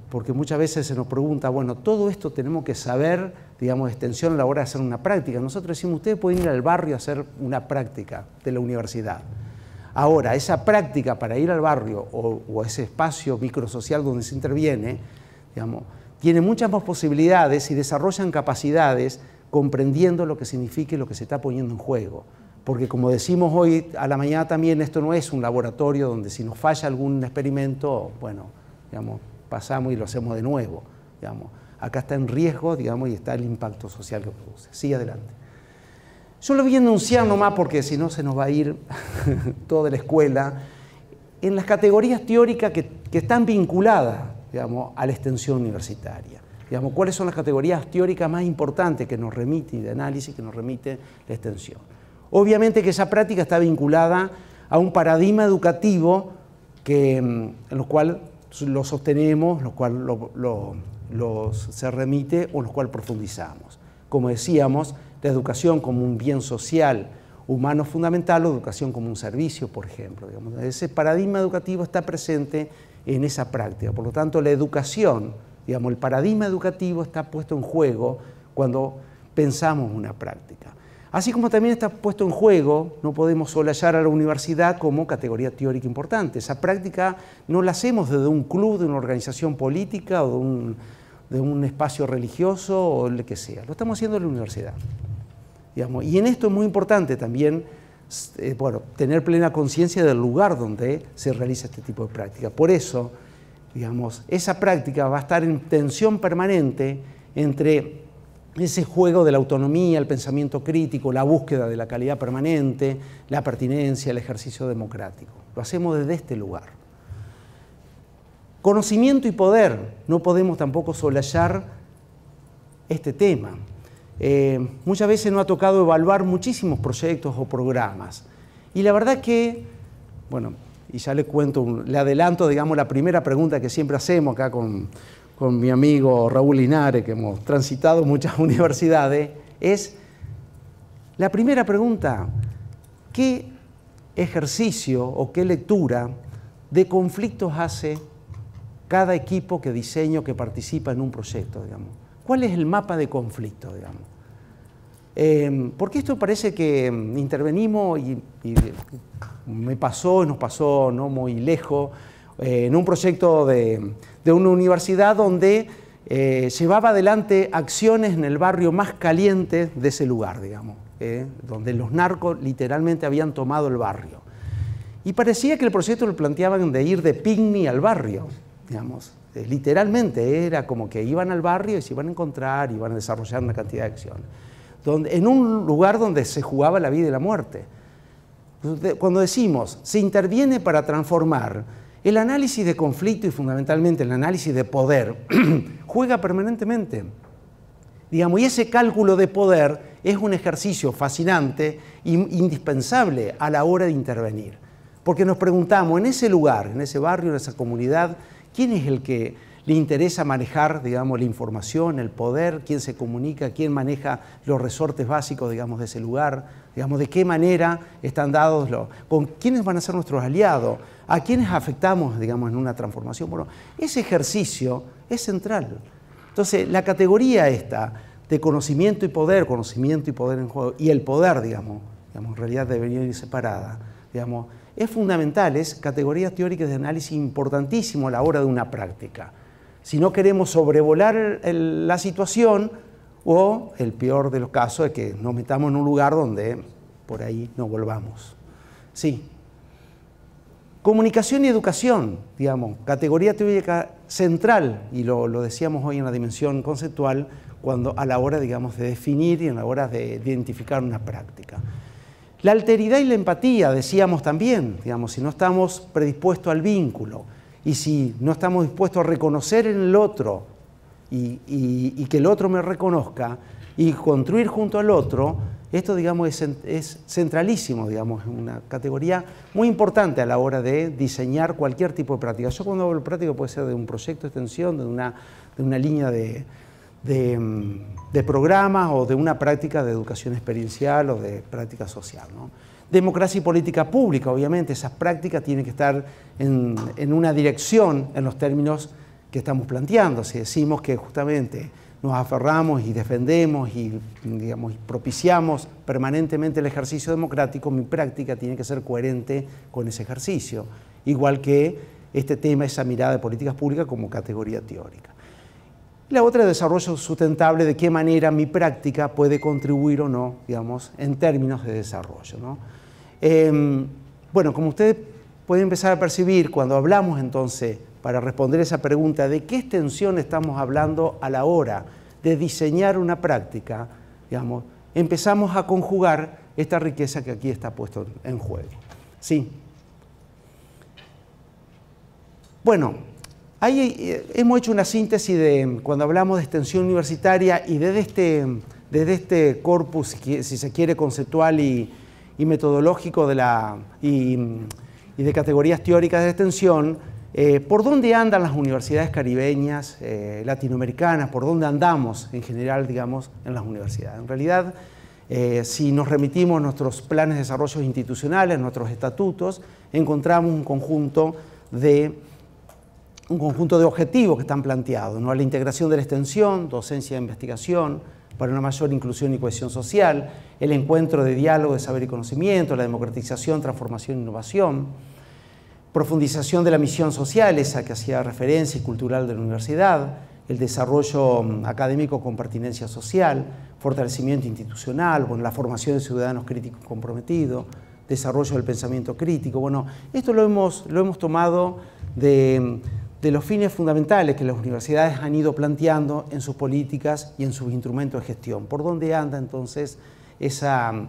porque muchas veces se nos pregunta, bueno, todo esto tenemos que saber, digamos, de extensión a la hora de hacer una práctica. Nosotros decimos, ustedes pueden ir al barrio a hacer una práctica de la universidad. Ahora, esa práctica para ir al barrio o a ese espacio microsocial donde se interviene, digamos, tiene muchas más posibilidades y desarrollan capacidades comprendiendo lo que significa y lo que se está poniendo en juego. Porque como decimos hoy a la mañana también, esto no es un laboratorio donde si nos falla algún experimento, bueno, digamos, pasamos y lo hacemos de nuevo. Digamos. Acá está en riesgo, digamos, y está el impacto social que produce. Sigue adelante. Yo lo voy a enunciar nomás porque si no se nos va a ir toda la escuela. En las categorías teóricas que están vinculadas, digamos, a la extensión universitaria. Digamos, ¿cuáles son las categorías teóricas más importantes que nos remite, de análisis que nos remite la extensión? Obviamente que esa práctica está vinculada a un paradigma educativo en lo cual lo sostenemos, lo cual se remite o en lo cual profundizamos. Como decíamos, la educación como un bien social humano fundamental o educación como un servicio, por ejemplo. Digamos, ese paradigma educativo está presente en esa práctica. Por lo tanto, la educación, digamos, el paradigma educativo está puesto en juego cuando pensamos una práctica. Así como también está puesto en juego, no podemos solayar a la universidad como categoría teórica importante. Esa práctica no la hacemos desde un club, de una organización política o de un espacio religioso o lo que sea. Lo estamos haciendo en la universidad. Digamos, y en esto es muy importante también tener plena conciencia del lugar donde se realiza este tipo de práctica. Por eso, digamos, esa práctica va a estar en tensión permanente entre ese juego de la autonomía, el pensamiento crítico, la búsqueda de la calidad permanente, la pertinencia, el ejercicio democrático. Lo hacemos desde este lugar. Conocimiento y poder. No podemos tampoco solayar este tema. Muchas veces nos ha tocado evaluar muchísimos proyectos o programas. Y la verdad que, bueno, y ya le cuento, le adelanto, digamos, la primera pregunta que siempre hacemos acá con mi amigo Raúl Linares, que hemos transitado muchas universidades, es la primera pregunta: ¿qué ejercicio o qué lectura de conflictos hace cada equipo que diseño, que participa en un proyecto, digamos. ¿Cuál es el mapa de conflicto, digamos? Porque esto parece que intervenimos y nos pasó no muy lejos, en un proyecto de una universidad donde llevaba adelante acciones en el barrio más caliente de ese lugar, digamos, donde los narcos literalmente habían tomado el barrio. Y parecía que el proyecto lo planteaban de ir de picnic al barrio, digamos. Literalmente era como que iban al barrio y se iban a encontrar, iban a desarrollar una cantidad de acciones. En un lugar donde se jugaba la vida y la muerte. Cuando decimos, se interviene para transformar, el análisis de conflicto y fundamentalmente el análisis de poder juega permanentemente. Digamos, y ese cálculo de poder es un ejercicio fascinante e indispensable a la hora de intervenir. Porque nos preguntamos, en ese lugar, en ese barrio, en esa comunidad, ¿quién es el que le interesa manejar, digamos, la información, el poder? ¿Quién se comunica? ¿Quién maneja los resortes básicos, digamos, de ese lugar? Digamos, ¿de qué manera están dados con quiénes van a ser nuestros aliados? ¿A quiénes afectamos, digamos, en una transformación? Bueno, ese ejercicio es central. Entonces, la categoría esta de conocimiento y poder en juego, y el poder, digamos en realidad debería ir separada, digamos, es fundamental, es categorías teóricas de análisis importantísimo a la hora de una práctica. Si no queremos sobrevolar la situación, o el peor de los casos es que nos metamos en un lugar donde por ahí no volvamos. Sí. Comunicación y educación, digamos, categoría teórica central, y lo decíamos hoy en la dimensión conceptual, a la hora, digamos, de definir y a la hora de identificar una práctica. La alteridad y la empatía, decíamos también, digamos, si no estamos predispuestos al vínculo y si no estamos dispuestos a reconocer en el otro y que el otro me reconozca y construir junto al otro, esto, digamos, es centralísimo, digamos, es una categoría muy importante a la hora de diseñar cualquier tipo de práctica. Yo cuando hablo de práctica puede ser de un proyecto de extensión, de una línea de programas o de una práctica de educación experiencial o de práctica social, ¿no? Democracia y política pública, obviamente, esas prácticas tienen que estar en una dirección en los términos que estamos planteando. Si decimos que justamente nos aferramos y defendemos y, digamos, propiciamos permanentemente el ejercicio democrático, mi práctica tiene que ser coherente con ese ejercicio, igual que este tema, esa mirada de políticas públicas como categoría teórica. La otra es desarrollo sustentable, de qué manera mi práctica puede contribuir o no, digamos, en términos de desarrollo, ¿no? Bueno, como ustedes pueden empezar a percibir, cuando hablamos entonces, para responder esa pregunta, de qué extensión estamos hablando a la hora de diseñar una práctica, digamos, empezamos a conjugar esta riqueza que aquí está puesto en juego. ¿Sí? Bueno, ahí hemos hecho una síntesis de, cuando hablamos de extensión universitaria y desde este corpus, si se quiere, conceptual y metodológico y de categorías teóricas de extensión, por dónde andan las universidades caribeñas, latinoamericanas, por dónde andamos en general, digamos, en las universidades. En realidad, si nos remitimos a nuestros planes de desarrollo institucionales, nuestros estatutos, encontramos un conjunto de objetivos que están planteados, ¿no? La integración de la extensión, docencia de investigación, para una mayor inclusión y cohesión social, el encuentro de diálogo de saber y conocimiento, la democratización, transformación e innovación, profundización de la misión social, esa que hacía referencia y cultural de la universidad, el desarrollo académico con pertinencia social, fortalecimiento institucional, bueno, la formación de ciudadanos críticos comprometidos, desarrollo del pensamiento crítico. Bueno, esto lo hemos tomado de los fines fundamentales que las universidades han ido planteando en sus políticas y en sus instrumentos de gestión. ¿Por dónde anda entonces esa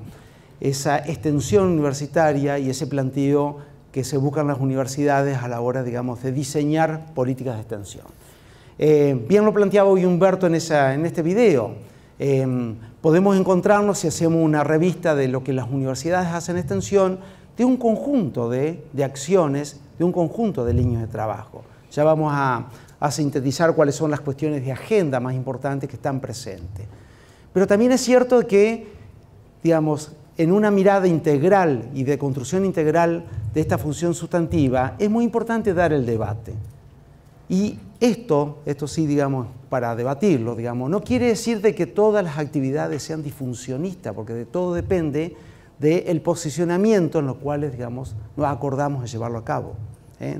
extensión universitaria y ese planteo que se buscan las universidades a la hora, digamos, de diseñar políticas de extensión? Bien lo planteaba hoy Humberto en este video. Podemos encontrarnos, si hacemos una revista de lo que las universidades hacen en extensión, de un conjunto de acciones, de un conjunto de líneas de trabajo. Ya vamos a sintetizar cuáles son las cuestiones de agenda más importantes que están presentes. Pero también es cierto que, digamos, en una mirada integral y de construcción integral de esta función sustantiva, es muy importante dar el debate. Y esto sí, digamos, para debatirlo, digamos, no quiere decir de que todas las actividades sean disfuncionistas, porque de todo depende del posicionamiento en los cuales, digamos, nos acordamos de llevarlo a cabo.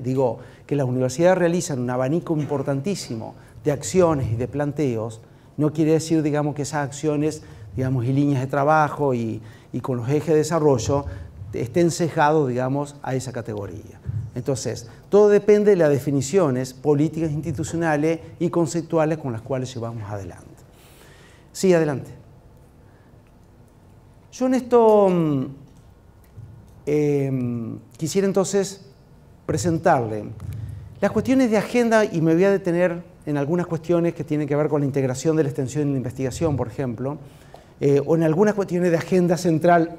Digo, que las universidades realizan un abanico importantísimo de acciones y de planteos, no quiere decir, digamos, que esas acciones, digamos, y líneas de trabajo y con los ejes de desarrollo estén cejados, digamos, a esa categoría. Entonces, todo depende de las definiciones políticas, institucionales y conceptuales con las cuales llevamos adelante. Sí, adelante. Yo en esto quisiera entonces presentarle las cuestiones de agenda y me voy a detener en algunas cuestiones que tienen que ver con la integración de la extensión y la investigación, por ejemplo, o en algunas cuestiones de agenda central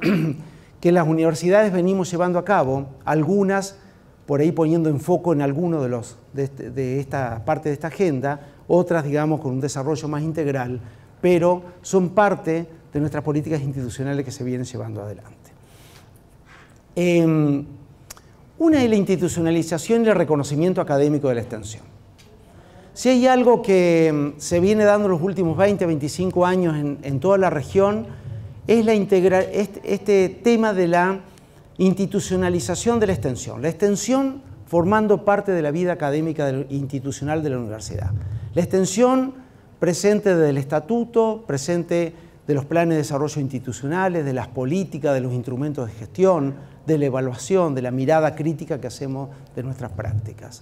que las universidades venimos llevando a cabo, algunas por ahí poniendo en foco en alguno de esta parte de esta agenda, otras, digamos, con un desarrollo más integral, pero son parte de nuestras políticas institucionales que se vienen llevando adelante. Una es la institucionalización y el reconocimiento académico de la extensión. Si hay algo que se viene dando en los últimos 20, 25 años en toda la región, es este tema de la institucionalización de la extensión. La extensión formando parte de la vida académica institucional de la universidad. La extensión presente desde el estatuto, presente de los planes de desarrollo institucionales, de las políticas, de los instrumentos de gestión, de la evaluación, de la mirada crítica que hacemos de nuestras prácticas.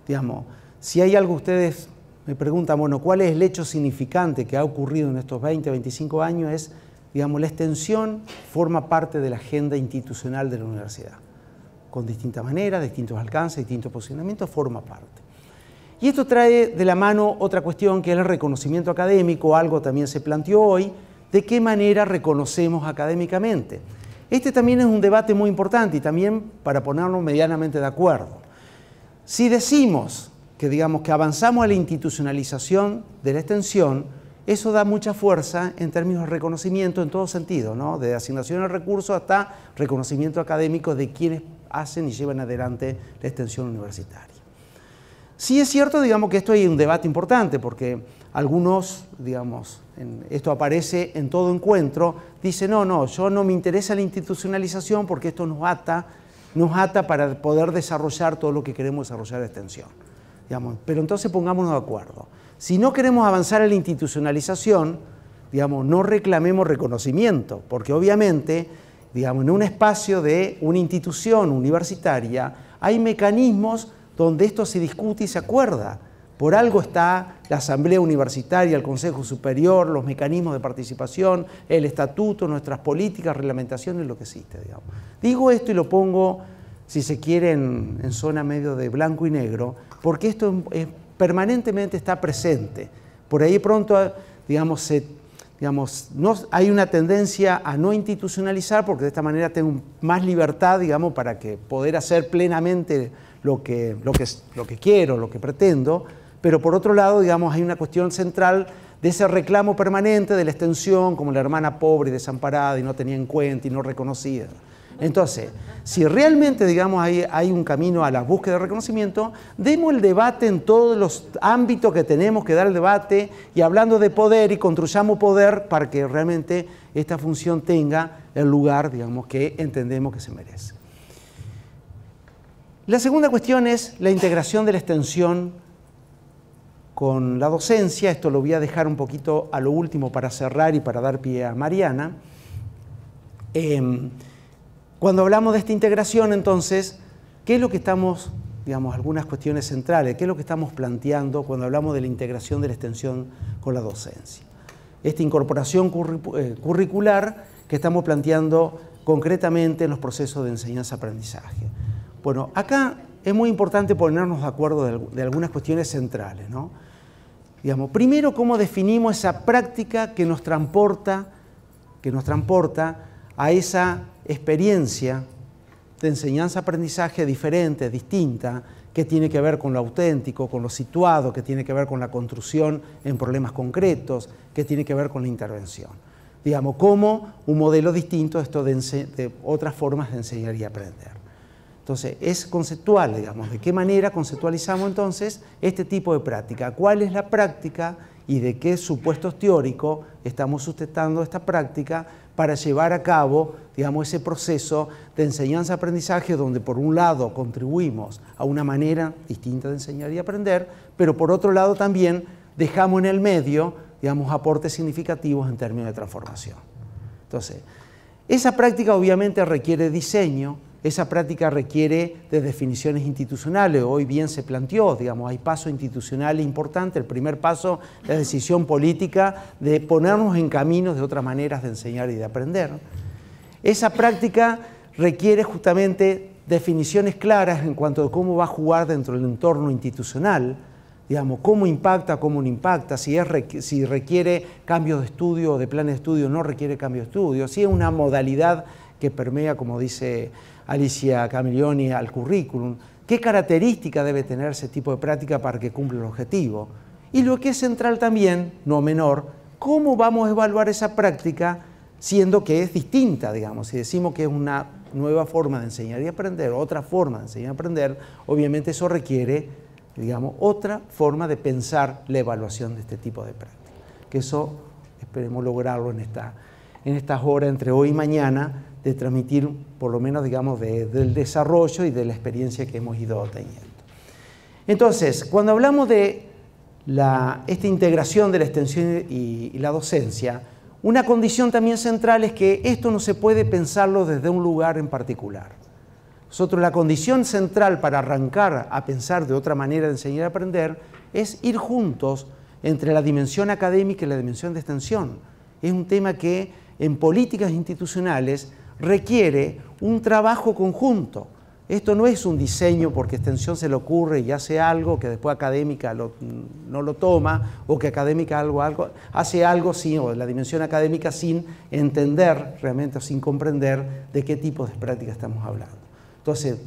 Digamos, si hay algo ustedes me preguntan, bueno, ¿cuál es el hecho significante que ha ocurrido en estos 20, 25 años? Es, digamos, la extensión forma parte de la agenda institucional de la universidad. Con distintas maneras, distintos alcances, distintos posicionamientos, forma parte. Y esto trae de la mano otra cuestión que es el reconocimiento académico, algo también se planteó hoy, de qué manera reconocemos académicamente. Este también es un debate muy importante y también para ponernos medianamente de acuerdo. Si decimos que, digamos, que avanzamos a la institucionalización de la extensión, eso da mucha fuerza en términos de reconocimiento en todo sentido, ¿no? De asignación de recursos hasta reconocimiento académico de quienes hacen y llevan adelante la extensión universitaria. Sí es cierto, digamos, que esto hay un debate importante porque algunos, digamos, esto aparece en todo encuentro, dicen, no, yo no me interesa la institucionalización porque esto nos ata para poder desarrollar todo lo que queremos desarrollar de extensión. Digamos, pero entonces pongámonos de acuerdo. Si no queremos avanzar en la institucionalización, digamos, no reclamemos reconocimiento, porque obviamente, digamos, en un espacio de una institución universitaria hay mecanismos donde esto se discute y se acuerda. Por algo está la Asamblea Universitaria, el Consejo Superior, los mecanismos de participación, el estatuto, nuestras políticas, reglamentaciones, lo que existe, digamos. Digo esto y lo pongo, si se quiere, en zona medio de blanco y negro, porque esto permanentemente está presente. Por ahí pronto, digamos, hay una tendencia a no institucionalizar, porque de esta manera tengo más libertad, digamos, para poder hacer plenamente lo que quiero, lo que pretendo, pero por otro lado, digamos, hay una cuestión central de ese reclamo permanente de la extensión, como la hermana pobre y desamparada y no tenía en cuenta y no reconocida. Entonces, si realmente, digamos, hay un camino a la búsqueda de reconocimiento, demos el debate en todos los ámbitos que tenemos que dar el debate y hablando de poder y construyamos poder para que realmente esta función tenga el lugar, digamos, que entendemos que se merece. La segunda cuestión es la integración de la extensión con la docencia. Esto lo voy a dejar un poquito a lo último para cerrar y para dar pie a Mariana. Cuando hablamos de esta integración, entonces, ¿qué es lo que estamos, digamos, algunas cuestiones centrales, qué es lo que estamos planteando cuando hablamos de la integración de la extensión con la docencia? Esta incorporación curricular que estamos planteando concretamente en los procesos de enseñanza-aprendizaje. Bueno, acá es muy importante ponernos de acuerdo de algunas cuestiones centrales, ¿no? Digamos, primero, cómo definimos esa práctica que nos transporta a esa experiencia de enseñanza-aprendizaje diferente, distinta, que tiene que ver con lo auténtico, con lo situado, que tiene que ver con la construcción en problemas concretos, que tiene que ver con la intervención. Digamos, como un modelo distinto esto de otras formas de enseñar y aprender. Entonces, es conceptual, digamos, de qué manera conceptualizamos entonces este tipo de práctica, cuál es la práctica y de qué supuestos teóricos estamos sustentando esta práctica para llevar a cabo, digamos, ese proceso de enseñanza-aprendizaje donde por un lado contribuimos a una manera distinta de enseñar y aprender, pero por otro lado también dejamos en el medio, digamos, aportes significativos en términos de transformación. Entonces, esa práctica obviamente requiere diseño, esa práctica requiere de definiciones institucionales. Hoy bien se planteó, digamos, hay pasos institucionales importantes. El primer paso es la decisión política de ponernos en caminos de otras maneras de enseñar y de aprender. Esa práctica requiere justamente definiciones claras en cuanto a cómo va a jugar dentro del entorno institucional, digamos, cómo impacta, cómo no impacta, si requiere cambios de estudio o de planes de estudio, no requiere cambio de estudio, si es una modalidad que permea, como dice Alicia Camiglioni, al currículum, qué característica debe tener ese tipo de práctica para que cumpla el objetivo. Y lo que es central también, no menor, cómo vamos a evaluar esa práctica siendo que es distinta, digamos. Si decimos que es una nueva forma de enseñar y aprender, otra forma de enseñar y aprender, obviamente eso requiere, digamos, otra forma de pensar la evaluación de este tipo de práctica. Que eso esperemos lograrlo en estas horas entre hoy y mañana, de transmitir por lo menos, digamos, del desarrollo y de la experiencia que hemos ido teniendo. Entonces, cuando hablamos de esta integración de la extensión y la docencia, una condición también central es que esto no se puede pensarlo desde un lugar en particular. Nosotros, la condición central para arrancar a pensar de otra manera de enseñar y aprender es ir juntos entre la dimensión académica y la dimensión de extensión. Es un tema que en políticas institucionales requiere un trabajo conjunto. Esto no es un diseño porque extensión se le ocurre y hace algo que después académica no lo toma, o que académica hace algo sin, o la dimensión académica sin entender realmente o sin comprender de qué tipo de práctica estamos hablando. Entonces,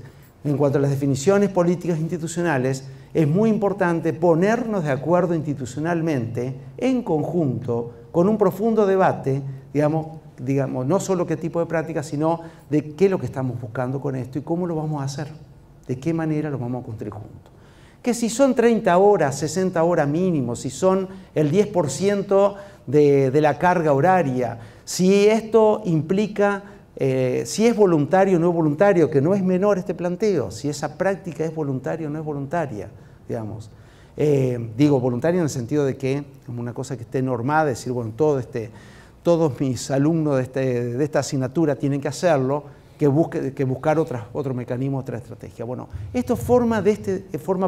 en cuanto a las definiciones políticas institucionales, es muy importante ponernos de acuerdo institucionalmente, en conjunto, con un profundo debate, digamos, no solo qué tipo de práctica, sino de qué es lo que estamos buscando con esto y cómo lo vamos a hacer, de qué manera lo vamos a construir juntos. Que si son 30 horas, 60 horas mínimo, si son el 10% de la carga horaria, si esto implica, si es voluntario o no es voluntario, que no es menor este planteo, si esa práctica es voluntaria o no es voluntaria, digamos. Digo voluntaria en el sentido de que es una cosa que esté normada, decir, bueno, todos mis alumnos de esta asignatura tienen que hacerlo, que buscar otro mecanismo, otra estrategia. Bueno, esto forma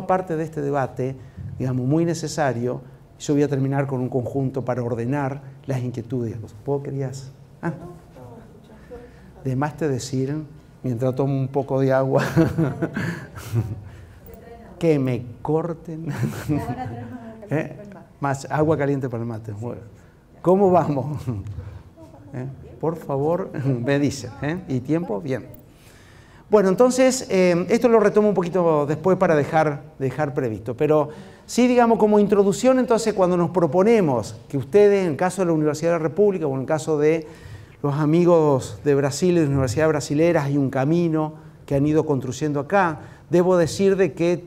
parte de este debate, digamos, muy necesario. Yo voy a terminar con un conjunto para ordenar las inquietudes. ¿Vos querías? De más te decir, mientras tomo un poco de agua, que me corten. Más agua caliente para el mate. Bueno. ¿Cómo vamos? Por favor, me dicen. ¿Y tiempo? Bien. Bueno, entonces, esto lo retomo un poquito después para dejar previsto. Pero sí, digamos, como introducción, entonces, cuando nos proponemos que ustedes, en el caso de la Universidad de la República o en el caso de los amigos de Brasil y de las universidades brasileras, hay un camino que han ido construyendo acá. Debo decir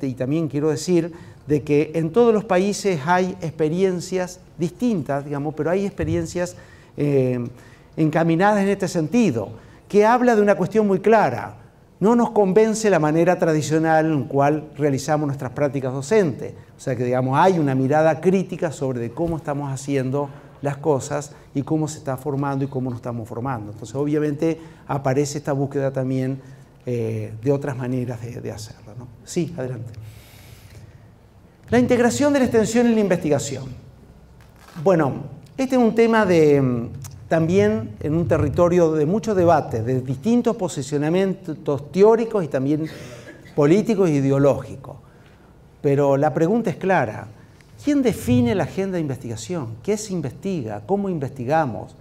y también quiero decir, de que en todos los países hay experiencias distintas, digamos, pero hay experiencias encaminadas en este sentido, que habla de una cuestión muy clara. No nos convence la manera tradicional en la cual realizamos nuestras prácticas docentes. O sea que, digamos, hay una mirada crítica sobre cómo estamos haciendo las cosas y cómo se está formando y cómo nos estamos formando. Entonces, obviamente, aparece esta búsqueda también de otras maneras de hacerlo, ¿no? Sí, adelante. La integración de la extensión en la investigación. Bueno, este es un tema también en un territorio de mucho debate, de distintos posicionamientos teóricos y también políticos e ideológicos. Pero la pregunta es clara. ¿Quién define la agenda de investigación? ¿Qué se investiga? ¿Cómo investigamos?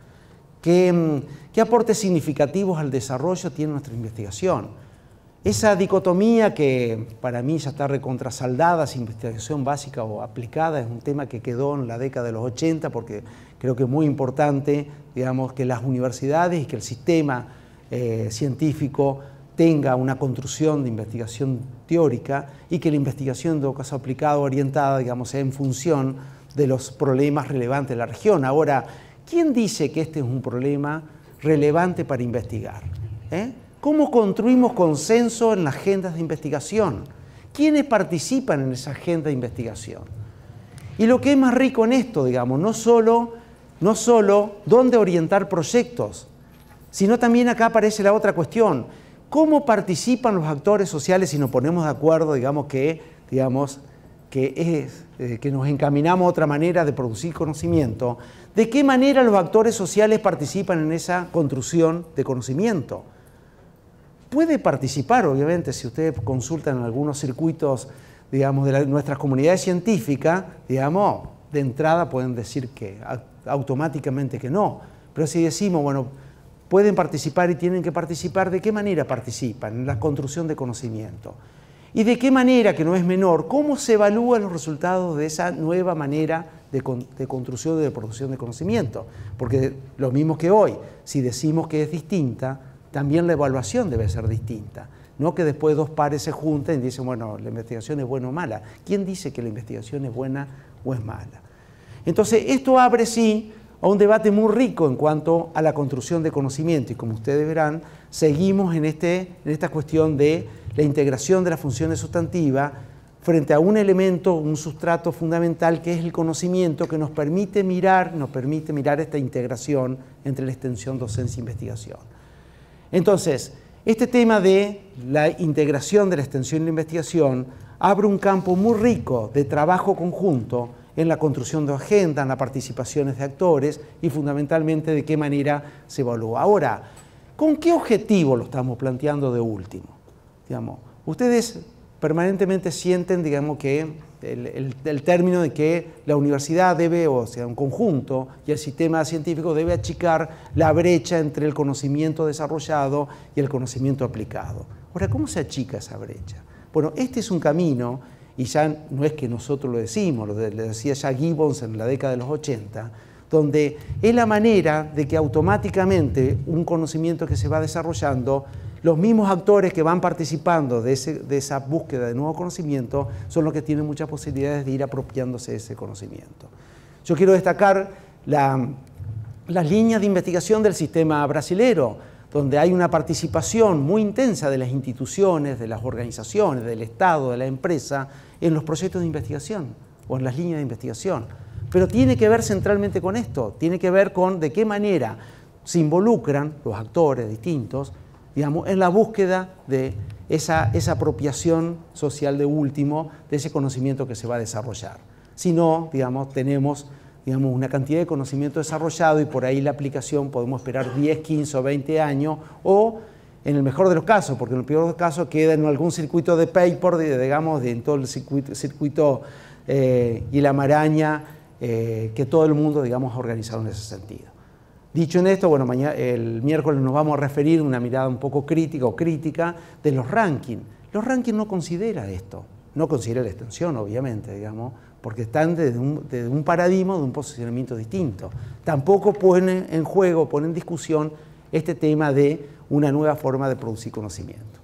¿Qué aportes significativos al desarrollo tiene nuestra investigación? Esa dicotomía que para mí ya está recontrasaldada, si investigación básica o aplicada, es un tema que quedó en la década de los 80 porque creo que es muy importante, digamos, que las universidades y que el sistema científico tenga una construcción de investigación teórica y que la investigación, en todo caso aplicada o orientada, digamos, sea en función de los problemas relevantes de la región. Ahora, ¿quién dice que este es un problema relevante para investigar? ¿Cómo construimos consenso en las agendas de investigación? ¿Quiénes participan en esa agenda de investigación? Y lo que es más rico en esto, digamos, no solo dónde orientar proyectos, sino también acá aparece la otra cuestión. ¿Cómo participan los actores sociales si nos ponemos de acuerdo, digamos, que nos encaminamos a otra manera de producir conocimiento? ¿De qué manera los actores sociales participan en esa construcción de conocimiento? Puede participar, obviamente, si ustedes consultan en algunos circuitos, digamos, de nuestras comunidades científicas, digamos, de entrada pueden decir que automáticamente que no. Pero si decimos, bueno, pueden participar y tienen que participar, ¿de qué manera participan en la construcción de conocimiento? Y de qué manera, que no es menor, cómo se evalúan los resultados de esa nueva manera de construcción y de producción de conocimiento. Porque lo mismo que hoy, si decimos que es distinta, también la evaluación debe ser distinta. No que después dos pares se junten y dicen, bueno, la investigación es buena o mala. ¿Quién dice que la investigación es buena o es mala? Entonces, esto abre, sí, a un debate muy rico en cuanto a la construcción de conocimiento. Y como ustedes verán, seguimos en esta cuestión de la integración de las funciones sustantivas frente a un elemento, un sustrato fundamental que es el conocimiento, que nos permite mirar esta integración entre la extensión, docencia e investigación. Entonces, este tema de la integración de la extensión y la investigación abre un campo muy rico de trabajo conjunto en la construcción de agenda, en las participaciones de actores y fundamentalmente de qué manera se evalúa. Ahora, ¿con qué objetivo lo estamos planteando de último? Digamos, ustedes permanentemente sienten, digamos, que el término de que la universidad debe, o sea, un conjunto y el sistema científico debe achicar la brecha entre el conocimiento desarrollado y el conocimiento aplicado. Ahora, ¿cómo se achica esa brecha? Bueno, este es un camino, y ya no es que nosotros lo decimos, lo decía ya Gibbons en la década de los 80, donde es la manera de que automáticamente un conocimiento que se va desarrollando, los mismos actores que van participando de esa búsqueda de nuevo conocimiento son los que tienen muchas posibilidades de ir apropiándose de ese conocimiento. Yo quiero destacar las líneas de investigación del sistema brasilero, donde hay una participación muy intensa de las instituciones, de las organizaciones, del Estado, de la empresa, en los proyectos de investigación o en las líneas de investigación. Pero tiene que ver centralmente con esto, tiene que ver con de qué manera se involucran los actores distintos, digamos, en la búsqueda de esa apropiación social de último, de ese conocimiento que se va a desarrollar. Si no, digamos, tenemos una cantidad de conocimiento desarrollado y por ahí la aplicación podemos esperar 10, 15 o 20 años o en el mejor de los casos, porque en el peor de los casos queda en algún circuito de paper, digamos, en todo el circuito y la maraña que todo el mundo, digamos, ha organizado en ese sentido. Dicho en esto, bueno, el miércoles nos vamos a referir una mirada un poco crítica o crítica de los rankings. Los rankings no consideran esto, no considera la extensión, obviamente, digamos, porque están desde un paradigma, de un posicionamiento distinto. Tampoco ponen en juego, ponen en discusión este tema de una nueva forma de producir conocimiento.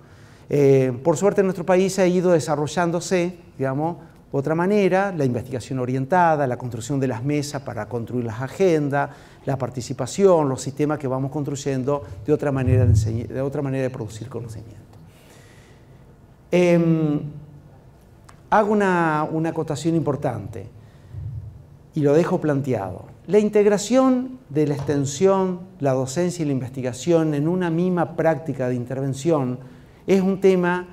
Por suerte en nuestro país ha ido desarrollándose, digamos, otra manera, la investigación orientada, la construcción de las mesas para construir las agendas, la participación, los sistemas que vamos construyendo de otra manera de producir conocimiento. Hago una acotación importante y lo dejo planteado. La integración de la extensión, la docencia y la investigación en una misma práctica de intervención es un tema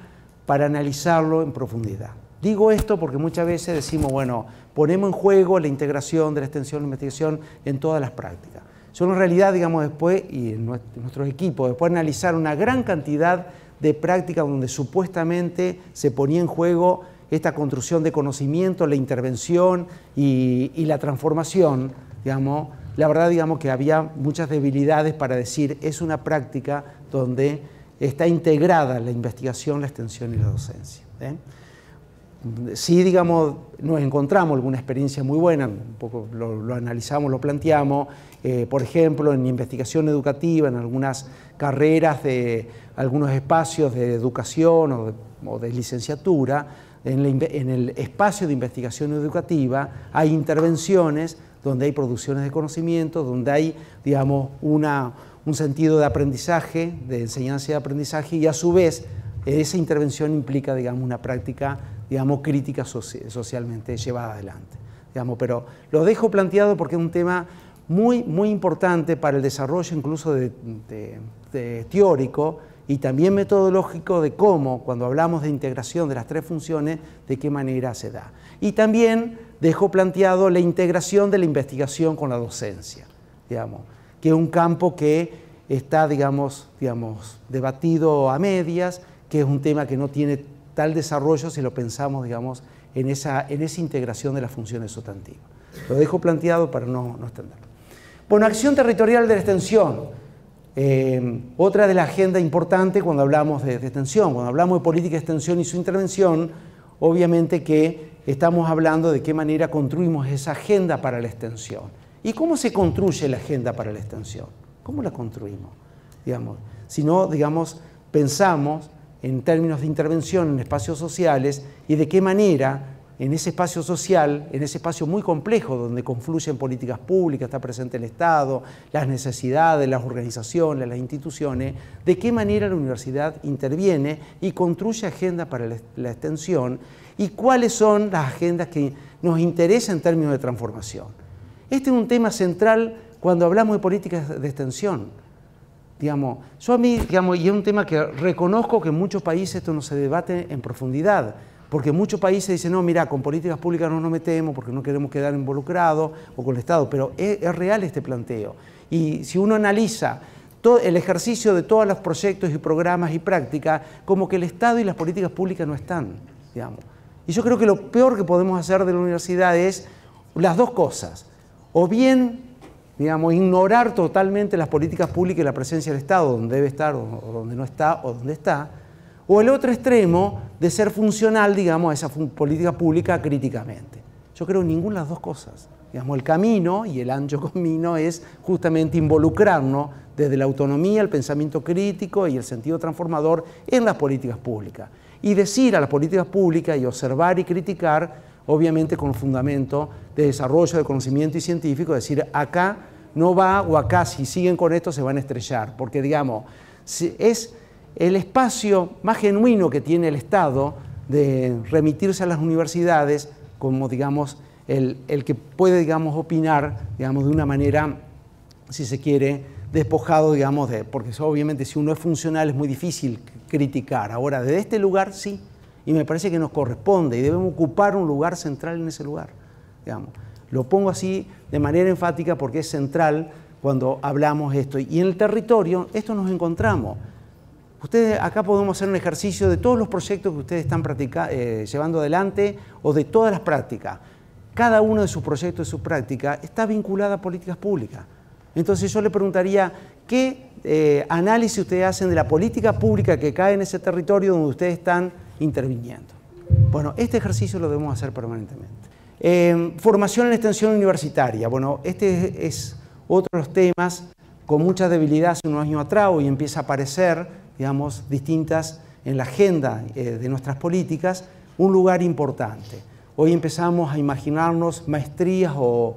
para analizarlo en profundidad. Digo esto porque muchas veces decimos, bueno, ponemos en juego la integración de la extensión y la investigación en todas las prácticas. Yo en realidad, digamos, después, y en nuestros equipos, después de analizar una gran cantidad de prácticas donde supuestamente se ponía en juego esta construcción de conocimiento, la intervención y la transformación, digamos, la verdad, digamos, que había muchas debilidades para decir es una práctica donde está integrada la investigación, la extensión y la docencia. sí, digamos, nos encontramos alguna experiencia muy buena, un poco lo analizamos, lo planteamos, por ejemplo, en investigación educativa, en algunas carreras de algunos espacios de educación o de licenciatura, en el espacio de investigación educativa hay intervenciones donde hay producciones de conocimiento, donde hay, digamos, un sentido de aprendizaje, de enseñanza y aprendizaje, y a su vez esa intervención implica, digamos, una práctica, digamos, crítica socialmente llevada adelante. Digamos, pero lo dejo planteado porque es un tema muy, muy importante para el desarrollo incluso teórico y también metodológico de cómo, cuando hablamos de integración de las tres funciones, de qué manera se da. Y también dejo planteado la integración de la investigación con la docencia, digamos, que es un campo que está, digamos, debatido a medias, que es un tema que no tiene tal desarrollo si lo pensamos, digamos, en esa integración de las funciones sustantivas. Lo dejo planteado para no extenderlo. Bueno, acción territorial de la extensión. Otra de la agenda importante cuando hablamos de extensión, cuando hablamos de política de extensión y su intervención, obviamente que estamos hablando de qué manera construimos esa agenda para la extensión. ¿Y cómo se construye la agenda para la extensión? ¿Cómo la construimos? Digamos, si no, digamos, pensamos en términos de intervención en espacios sociales y de qué manera en ese espacio social, en ese espacio muy complejo donde confluyen políticas públicas, está presente el Estado, las necesidades, las organizaciones, las instituciones, de qué manera la universidad interviene y construye agenda para la extensión y cuáles son las agendas que nos interesan en términos de transformación. Este es un tema central cuando hablamos de políticas de extensión. Digamos, yo a mí, digamos, y es un tema que reconozco que en muchos países esto no se debate en profundidad, porque muchos países dicen, no, mira, con políticas públicas no nos metemos porque no queremos quedar involucrados o con el Estado, pero es real este planteo. Y si uno analiza todo el ejercicio de todos los proyectos y programas y prácticas, como que el Estado y las políticas públicas no están, digamos. Y yo creo que lo peor que podemos hacer de la universidad es las dos cosas, o bien, digamos, ignorar totalmente las políticas públicas y la presencia del Estado, donde debe estar o donde no está o donde está, o el otro extremo de ser funcional, digamos, a esa política pública críticamente. Yo creo en ninguna de las dos cosas. Digamos, el camino y el ancho camino es justamente involucrarnos desde la autonomía, el pensamiento crítico y el sentido transformador en las políticas públicas. Y decir a las políticas públicas y observar y criticar, obviamente con fundamento de desarrollo de conocimiento y científico, decir acá no va o acá si siguen con esto se van a estrellar. Porque, digamos, es el espacio más genuino que tiene el Estado de remitirse a las universidades como, digamos, el que puede, digamos, opinar, digamos, de una manera, si se quiere, despojado, digamos, porque obviamente si uno es funcional es muy difícil criticar. Ahora, desde este lugar sí, y me parece que nos corresponde y debemos ocupar un lugar central en ese lugar, digamos. Lo pongo así de manera enfática porque es central cuando hablamos esto. Y en el territorio, esto nos encontramos. Ustedes acá podemos hacer un ejercicio de todos los proyectos que ustedes están llevando adelante o de todas las prácticas. Cada uno de sus proyectos y sus prácticas está vinculada a políticas públicas. Entonces yo le preguntaría, ¿qué análisis ustedes hacen de la política pública que cae en ese territorio donde ustedes están interviniendo? Bueno, este ejercicio lo debemos hacer permanentemente. Formación en extensión universitaria. Bueno, este es otro de los temas con mucha debilidad hace unos años atrás, hoy empieza a aparecer, digamos, distintas en la agenda de nuestras políticas, un lugar importante. Hoy empezamos a imaginarnos maestrías o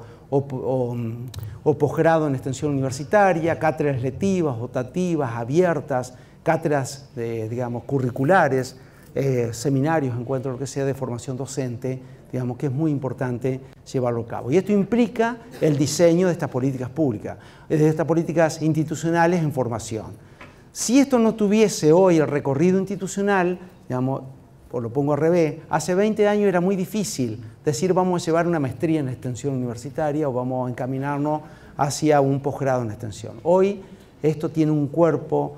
posgrado en extensión universitaria, cátedras lectivas, optativas, abiertas, cátedras, digamos, curriculares, seminarios, encuentros, lo que sea, de formación docente, digamos, que es muy importante llevarlo a cabo. Y esto implica el diseño de estas políticas públicas, de estas políticas institucionales en formación. Si esto no tuviese hoy el recorrido institucional, digamos, o lo pongo al revés, hace 20 años era muy difícil decir vamos a llevar una maestría en extensión universitaria o vamos a encaminarnos hacia un posgrado en extensión. Hoy esto tiene un cuerpo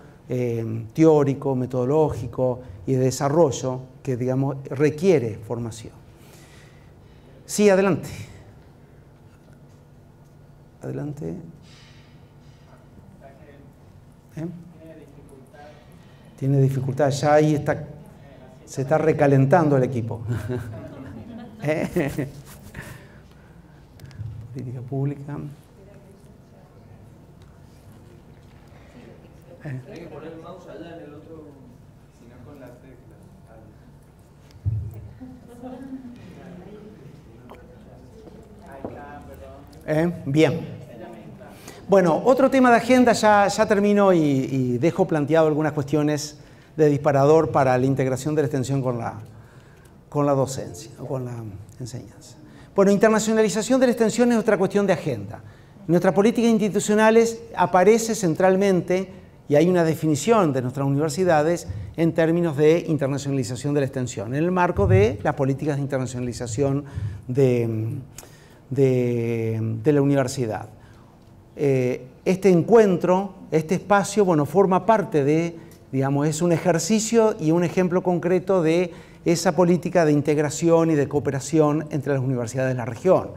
teórico, metodológico y de desarrollo que, digamos, requiere formación. Sí, adelante. Adelante. Tiene dificultad, ya ahí está. Se está recalentando el equipo. Política pública. Hay que poner el mouse allá en el otro, si no con las teclas. Bien. Bueno, otro tema de agenda, ya termino y dejo planteado algunas cuestiones de disparador para la integración de la extensión con la docencia o con la enseñanza. Bueno, internacionalización de la extensión es otra cuestión de agenda. En nuestras políticas institucionales aparece centralmente, y hay una definición de nuestras universidades en términos de internacionalización de la extensión, en el marco de las políticas de internacionalización de la universidad. Este encuentro, este espacio, bueno, forma parte de, digamos, es un ejercicio y un ejemplo concreto de esa política de integración y de cooperación entre las universidades de la región.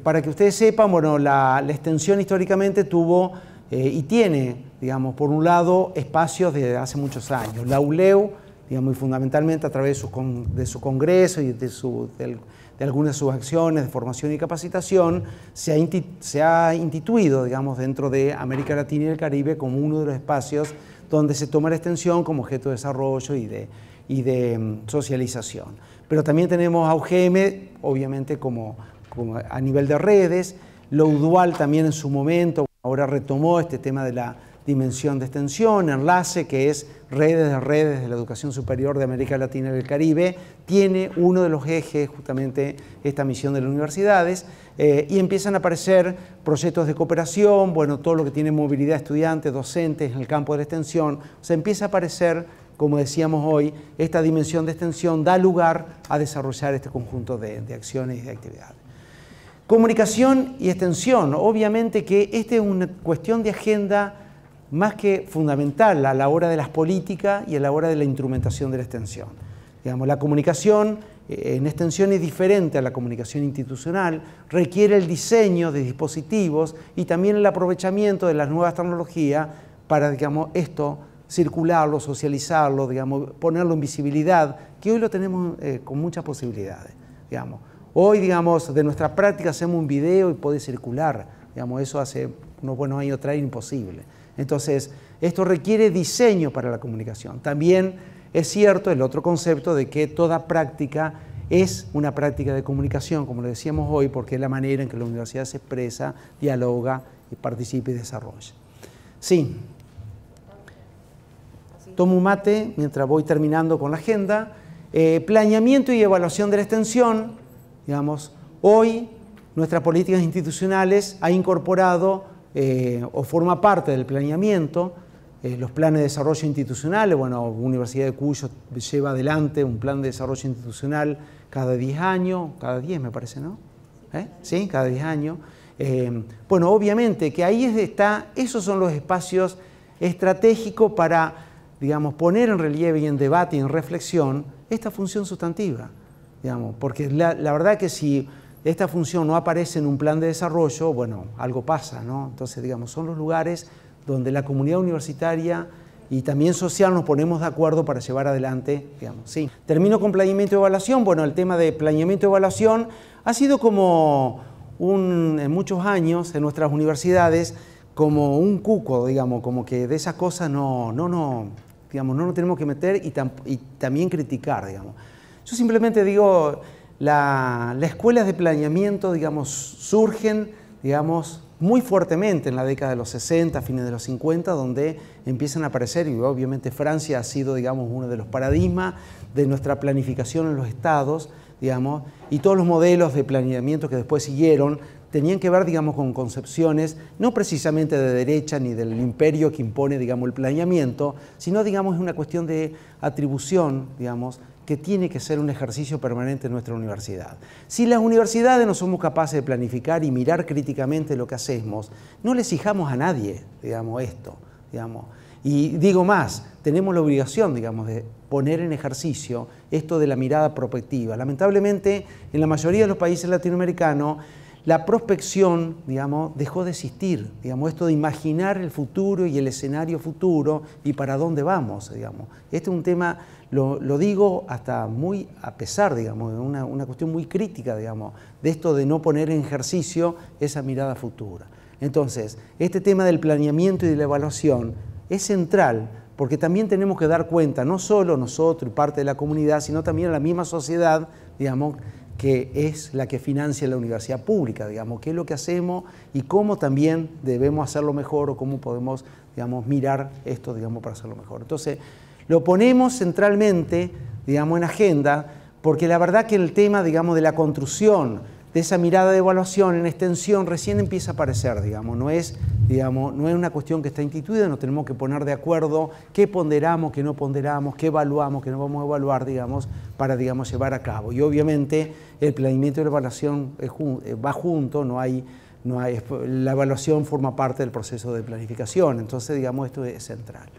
Para que ustedes sepan, bueno, la extensión históricamente tuvo y tiene, digamos, por un lado, espacios desde hace muchos años. La ULEU, digamos, y fundamentalmente a través de su congreso y de algunas de sus acciones de formación y capacitación, se ha instituido, digamos, dentro de América Latina y el Caribe como uno de los espacios donde se toma la extensión como objeto de desarrollo y de socialización. Pero también tenemos a UGM, obviamente, como a nivel de redes. Lo UDUAL también en su momento, ahora retomó este tema de la dimensión de extensión, Enlace, que es redes de la educación superior de América Latina y el Caribe, tiene uno de los ejes justamente esta misión de las universidades, y empiezan a aparecer proyectos de cooperación, bueno, todo lo que tiene movilidad de estudiantes, docentes en el campo de la extensión, o sea, empieza a aparecer, como decíamos hoy, esta dimensión de extensión da lugar a desarrollar este conjunto de acciones y de actividades. Comunicación y extensión, obviamente que esta es una cuestión de agenda más que fundamental a la hora de las políticas y a la hora de la instrumentación de la extensión. Digamos, la comunicación en extensión es diferente a la comunicación institucional, requiere el diseño de dispositivos y también el aprovechamiento de las nuevas tecnologías para, digamos, esto circularlo, socializarlo, digamos, ponerlo en visibilidad, que hoy lo tenemos con muchas posibilidades, digamos. Hoy, digamos, de nuestra práctica hacemos un video y puede circular, digamos, eso hace unos buenos años atrás era imposible. Entonces, esto requiere diseño para la comunicación. También es cierto el otro concepto de que toda práctica es una práctica de comunicación, como lo decíamos hoy, porque es la manera en que la universidad se expresa, dialoga, y participa y desarrolla. Sí. Tomo un mate mientras voy terminando con la agenda. Planeamiento y evaluación de la extensión. Digamos, hoy nuestras políticas institucionales ha incorporado o forma parte del planeamiento, los planes de desarrollo institucionales. Bueno, Universidad de Cuyo lleva adelante un plan de desarrollo institucional cada 10 años, cada 10 me parece, ¿no? Sí, cada 10 años. Bueno, obviamente que ahí esos son los espacios estratégicos para, digamos, poner en relieve y en debate y en reflexión esta función sustantiva, digamos, porque la verdad que si esta función no aparece en un plan de desarrollo, bueno, algo pasa, ¿no? Entonces, digamos, son los lugares donde la comunidad universitaria y también social nos ponemos de acuerdo para llevar adelante, digamos, sí. Termino con planeamiento y evaluación. Bueno, el tema de planeamiento y evaluación ha sido como en muchos años en nuestras universidades, como un cuco, digamos, como que de esas cosas no nos tenemos que meter y también criticar, digamos. Yo simplemente digo, las escuelas de planeamiento, digamos, surgen, digamos, muy fuertemente en la década de los 60, fines de los 50, donde empiezan a aparecer, y obviamente Francia ha sido, digamos, uno de los paradigmas de nuestra planificación en los estados, digamos, y todos los modelos de planeamiento que después siguieron tenían que ver, digamos, con concepciones no precisamente de derecha ni del imperio que impone, digamos, el planeamiento, sino, digamos, es una cuestión de atribución, digamos, que tiene que ser un ejercicio permanente en nuestra universidad. Si las universidades no somos capaces de planificar y mirar críticamente lo que hacemos, no le exijamos a nadie, digamos, esto, digamos. Y digo más, tenemos la obligación, digamos, de poner en ejercicio esto de la mirada prospectiva. Lamentablemente, en la mayoría de los países latinoamericanos, la prospección, digamos, dejó de existir. Digamos, esto de imaginar el futuro y el escenario futuro y para dónde vamos, digamos. Este es un tema, lo digo hasta muy a pesar, digamos, de una cuestión muy crítica, digamos, de esto de no poner en ejercicio esa mirada futura. Entonces, este tema del planeamiento y de la evaluación es central, porque también tenemos que dar cuenta, no solo nosotros y parte de la comunidad, sino también a la misma sociedad, digamos, que es la que financia la universidad pública, digamos, qué es lo que hacemos y cómo también debemos hacerlo mejor o cómo podemos, digamos, mirar esto, digamos, para hacerlo mejor. Entonces, lo ponemos centralmente, digamos, en agenda, porque la verdad que el tema, digamos, de la construcción de esa mirada de evaluación en extensión recién empieza a aparecer, digamos, no es una cuestión que está instituida, nos tenemos que poner de acuerdo qué ponderamos, qué no ponderamos, qué evaluamos, qué no vamos a evaluar, digamos, para, digamos, llevar a cabo. Y obviamente el planeamiento y la evaluación va junto, la evaluación forma parte del proceso de planificación, entonces, digamos, esto es central.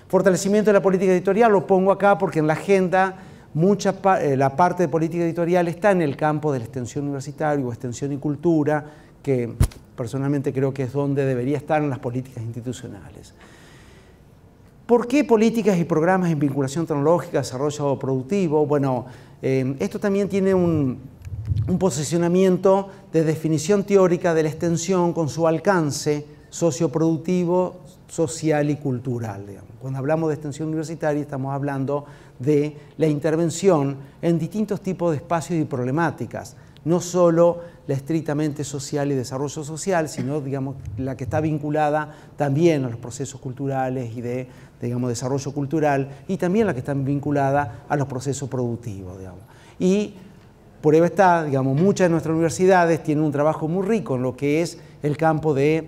Fortalecimiento de la política editorial, lo pongo acá porque en la agenda la parte de política editorial está en el campo de la extensión universitaria o extensión y cultura, que personalmente creo que es donde debería estar en las políticas institucionales. ¿Por qué políticas y programas en vinculación tecnológica, desarrollo productivo? Bueno, esto también tiene un posicionamiento de definición teórica de la extensión con su alcance socioproductivo, social y cultural, digamos. Cuando hablamos de extensión universitaria estamos hablando de la intervención en distintos tipos de espacios y problemáticas, no solo la estrictamente social y desarrollo social, sino, digamos, la que está vinculada también a los procesos culturales y de, digamos, desarrollo cultural, y también la que está vinculada a los procesos productivos, digamos. Y por ello está, digamos, muchas de nuestras universidades tienen un trabajo muy rico en lo que es el campo del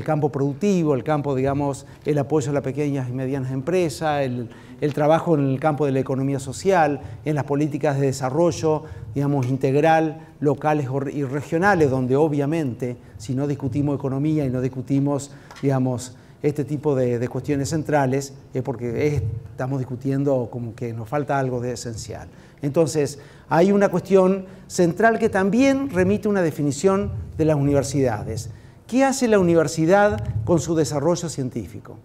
campo productivo, el campo, digamos, el apoyo a las pequeñas y medianas empresas, el trabajo en el campo de la economía social, en las políticas de desarrollo, digamos, integral, locales y regionales, donde obviamente, si no discutimos economía y no discutimos, digamos, este tipo de cuestiones centrales, es porque estamos discutiendo como que nos falta algo de esencial. Entonces, hay una cuestión central que también remite a una definición de las universidades. ¿Qué hace la universidad con su desarrollo científico?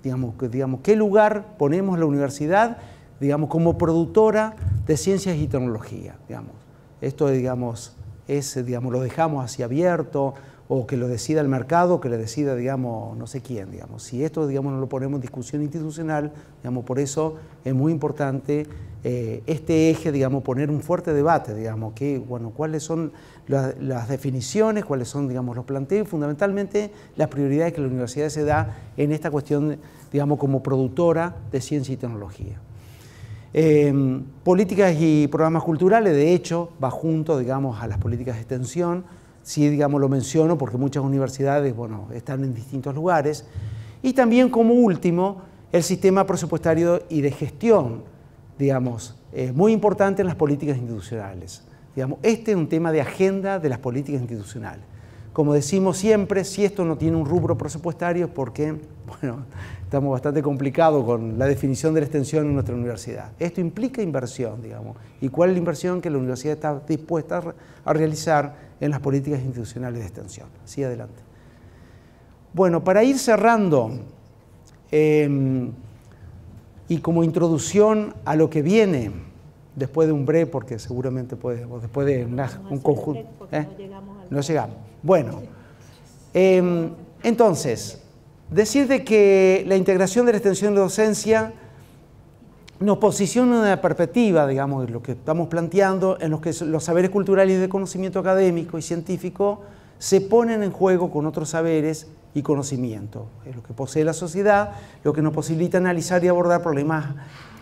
Digamos, ¿qué lugar ponemos la universidad, digamos, como productora de ciencias y tecnología? Digamos, esto, digamos, lo dejamos así abierto, o que lo decida el mercado, o que lo decida, digamos, no sé quién, digamos. Si esto, digamos, no lo ponemos en discusión institucional, digamos, por eso es muy importante este eje, digamos, poner un fuerte debate, digamos, cuáles son las definiciones, cuáles son, digamos, los planteos, y fundamentalmente las prioridades que la universidad se da en esta cuestión, digamos, como productora de ciencia y tecnología. Políticas y programas culturales, de hecho, va junto, digamos, a las políticas de extensión. Sí, digamos, lo menciono porque muchas universidades, bueno, están en distintos lugares. Y también, como último, el sistema presupuestario y de gestión, digamos, muy importante en las políticas institucionales. Digamos, este es un tema de agenda de las políticas institucionales. Como decimos siempre, si esto no tiene un rubro presupuestario es porque, bueno, estamos bastante complicados con la definición de la extensión en nuestra universidad. Esto implica inversión, digamos. ¿Y cuál es la inversión que la universidad está dispuesta a realizar en las políticas institucionales de extensión? Sí, adelante. Bueno, para ir cerrando, y como introducción a lo que viene, después de un break, porque seguramente después de un conjunto... No llegamos. Bueno, entonces, decir de que la integración de la extensión de docencia nos posiciona en una perspectiva, digamos, de lo que estamos planteando, en los que los saberes culturales y de conocimiento académico y científico se ponen en juego con otros saberes y conocimiento. Es lo que posee la sociedad, lo que nos posibilita analizar y abordar problemas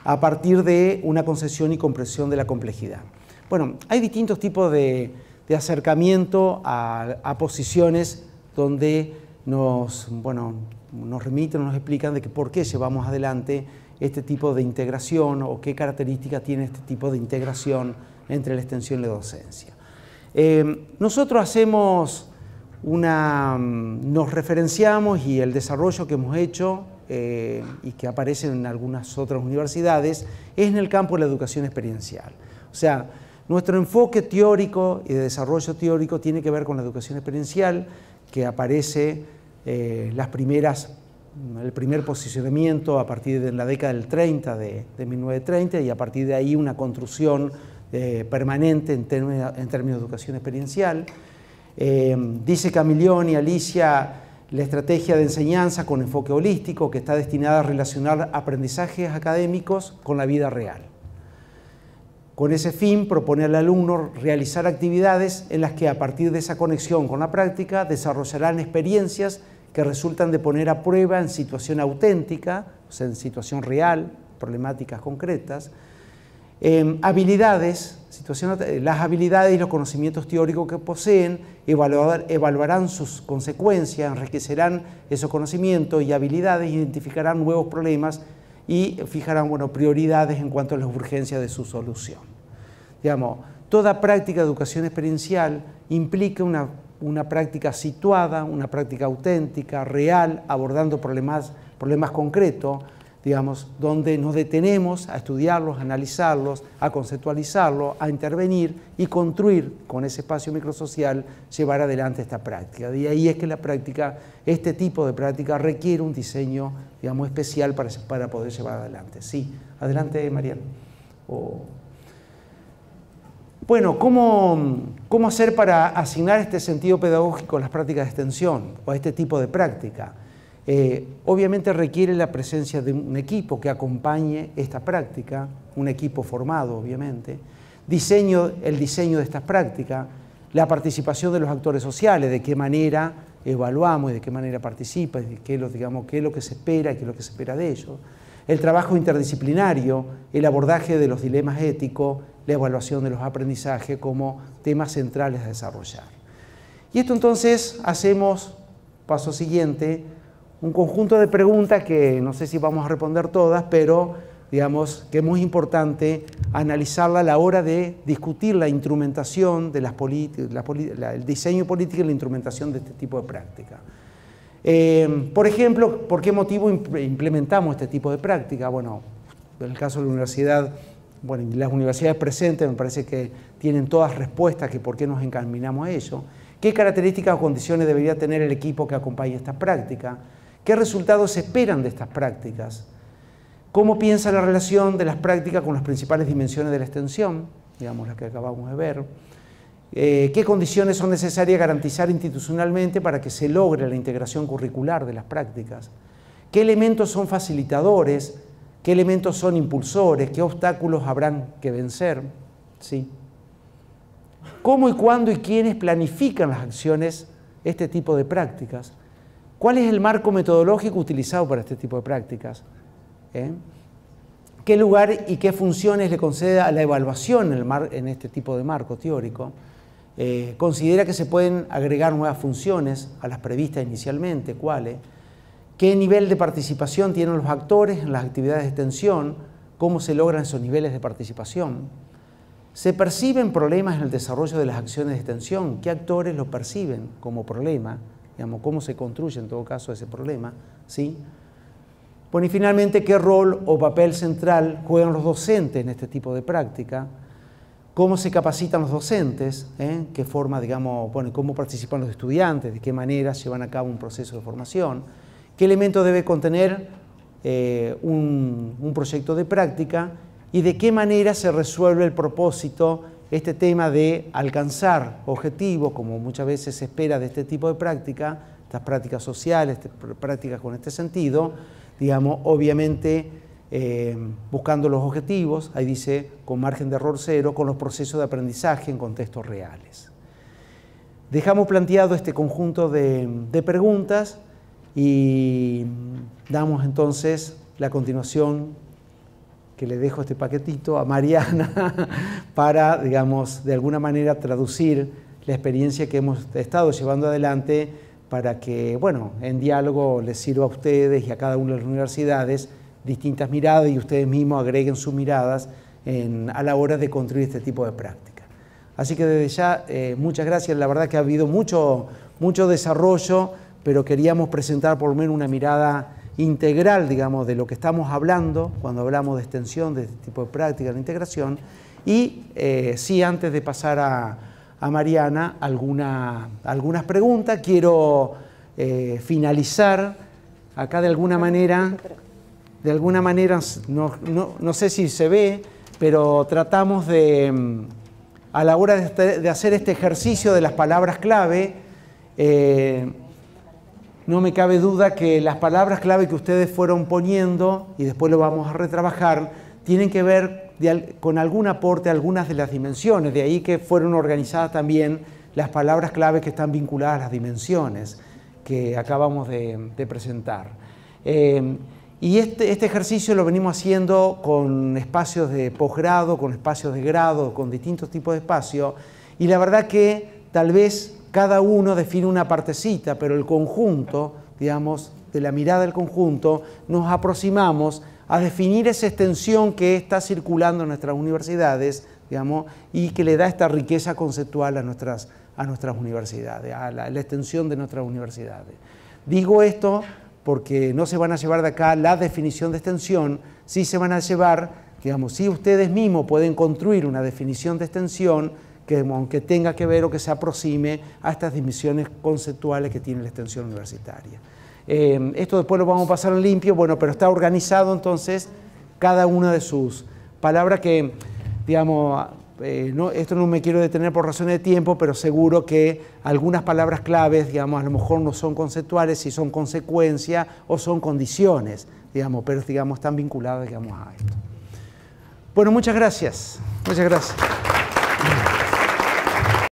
a partir de una concepción y comprensión de la complejidad. Bueno, hay distintos tipos de acercamiento a posiciones donde nos remiten, nos explican de que por qué llevamos adelante este tipo de integración o qué características tiene este tipo de integración entre la extensión y la docencia. Nosotros hacemos nos referenciamos y el desarrollo que hemos hecho y que aparece en algunas otras universidades es en el campo de la educación experiencial. O sea, Nuestro enfoque teórico y de desarrollo teórico tiene que ver con la educación experiencial, que aparece el primer posicionamiento a partir de la década del 30, de 1930, y a partir de ahí una construcción permanente en términos de educación experiencial. Dice Camilión y Alicia, la estrategia de enseñanza con enfoque holístico que está destinada a relacionar aprendizajes académicos con la vida real. Con ese fin, propone al alumno realizar actividades en las que a partir de esa conexión con la práctica desarrollarán experiencias que resultan de poner a prueba en situación auténtica, o sea, en situación real, problemáticas concretas, las habilidades y los conocimientos teóricos que poseen, evaluarán sus consecuencias, enriquecerán esos conocimientos y habilidades, identificarán nuevos problemas y fijarán prioridades en cuanto a las urgencias de su solución. Digamos, toda práctica de educación experiencial implica una práctica situada, una práctica auténtica, real, abordando problemas concretos, digamos, donde nos detenemos a estudiarlos, a analizarlos, a conceptualizarlos, a intervenir y construir con ese espacio microsocial, llevar adelante esta práctica. De ahí es que la práctica, este tipo de práctica requiere un diseño, digamos, especial para poder llevar adelante. Sí, adelante, Mariana. Bueno, ¿cómo hacer para asignar este sentido pedagógico a las prácticas de extensión o a este tipo de práctica? Obviamente requiere la presencia de un equipo que acompañe esta práctica, un equipo formado, obviamente, el diseño de estas prácticas, la participación de los actores sociales, de qué manera evaluamos y de qué manera participan, y qué es lo que se espera y qué es lo que se espera de ellos, el trabajo interdisciplinario, el abordaje de los dilemas éticos, la evaluación de los aprendizajes como temas centrales a desarrollar. Y esto entonces hacemos, paso siguiente, un conjunto de preguntas que no sé si vamos a responder todas, pero digamos que es muy importante analizarla a la hora de discutir la instrumentación de el diseño político y la instrumentación de este tipo de práctica. Por ejemplo, ¿por qué motivo implementamos este tipo de práctica? Bueno, en el caso de la universidad, las universidades presentes me parece que tienen todas respuestas que por qué nos encaminamos a ello. ¿Qué características o condiciones debería tener el equipo que acompaña esta práctica? ¿Qué resultados se esperan de estas prácticas? ¿Cómo piensa la relación de las prácticas con las principales dimensiones de la extensión? Digamos, las que acabamos de ver. ¿Qué condiciones son necesarias garantizar institucionalmente para que se logre la integración curricular de las prácticas? ¿Qué elementos son facilitadores? ¿Qué elementos son impulsores? ¿Qué obstáculos habrán que vencer? ¿Sí? ¿Cómo y cuándo y quiénes planifican las acciones, este tipo de prácticas? ¿Cuál es el marco metodológico utilizado para este tipo de prácticas? ¿Qué lugar y qué funciones le concede a la evaluación en este tipo de marco teórico? ¿Considera que se pueden agregar nuevas funciones a las previstas inicialmente? ¿Cuáles? ¿Qué nivel de participación tienen los actores en las actividades de extensión? ¿Cómo se logran esos niveles de participación? ¿Se perciben problemas en el desarrollo de las acciones de extensión? ¿Qué actores lo perciben como problema? Digamos, ¿cómo se construye en todo caso ese problema? ¿Sí? Bueno, y finalmente, ¿qué rol o papel central juegan los docentes en este tipo de práctica? ¿Cómo se capacitan los docentes? ¿Qué forma, cómo participan los estudiantes? ¿De qué manera llevan a cabo un proceso de formación? ¿Qué elementos debe contener un proyecto de práctica? ¿Y de qué manera se resuelve el propósito, este tema de alcanzar objetivos, como muchas veces se espera de este tipo de práctica, estas prácticas sociales, prácticas con este sentido, digamos, obviamente buscando los objetivos, ahí dice, con margen de error cero, con los procesos de aprendizaje en contextos reales. Dejamos planteado este conjunto de preguntas y damos entonces la continuación, que le dejo este paquetito a Mariana para, digamos, de alguna manera traducir la experiencia que hemos estado llevando adelante para que, en diálogo les sirva a ustedes y a cada una de las universidades distintas miradas y ustedes mismos agreguen sus miradas a la hora de construir este tipo de práctica. Así que desde ya, muchas gracias. La verdad que ha habido mucho desarrollo, pero queríamos presentar por lo menos una mirada integral, digamos, de lo que estamos hablando cuando hablamos de extensión, de este tipo de práctica de integración. Y sí, antes de pasar a Mariana, algunas preguntas. Quiero finalizar acá de alguna manera, no sé si se ve, pero tratamos de, a la hora de hacer este ejercicio de las palabras clave, no me cabe duda que las palabras clave que ustedes fueron poniendo, y después lo vamos a retrabajar, tienen que ver con algún aporte a algunas de las dimensiones. De ahí que fueron organizadas también las palabras clave que están vinculadas a las dimensiones que acabamos de presentar. Y este ejercicio lo venimos haciendo con espacios de posgrado, con espacios de grado, con distintos tipos de espacios. Y la verdad que tal vez cada uno define una partecita, pero el conjunto, digamos, de la mirada del conjunto, nos aproximamos a definir esa extensión que está circulando en nuestras universidades, digamos, y que le da esta riqueza conceptual a nuestras universidades, a la extensión de nuestras universidades. Digo esto porque no se van a llevar de acá la definición de extensión, sí se van a llevar, digamos, si ustedes mismos pueden construir una definición de extensión que aunque tenga que ver o que se aproxime a estas dimensiones conceptuales que tiene la extensión universitaria. Esto después lo vamos a pasar en limpio, bueno, pero está organizado entonces cada una de sus palabras que, digamos, esto no me quiero detener por razones de tiempo, pero seguro que algunas palabras claves, digamos, a lo mejor no son conceptuales, si son consecuencia o son condiciones, digamos, pero digamos, están vinculadas, digamos, a esto. Bueno, muchas gracias. Muchas gracias.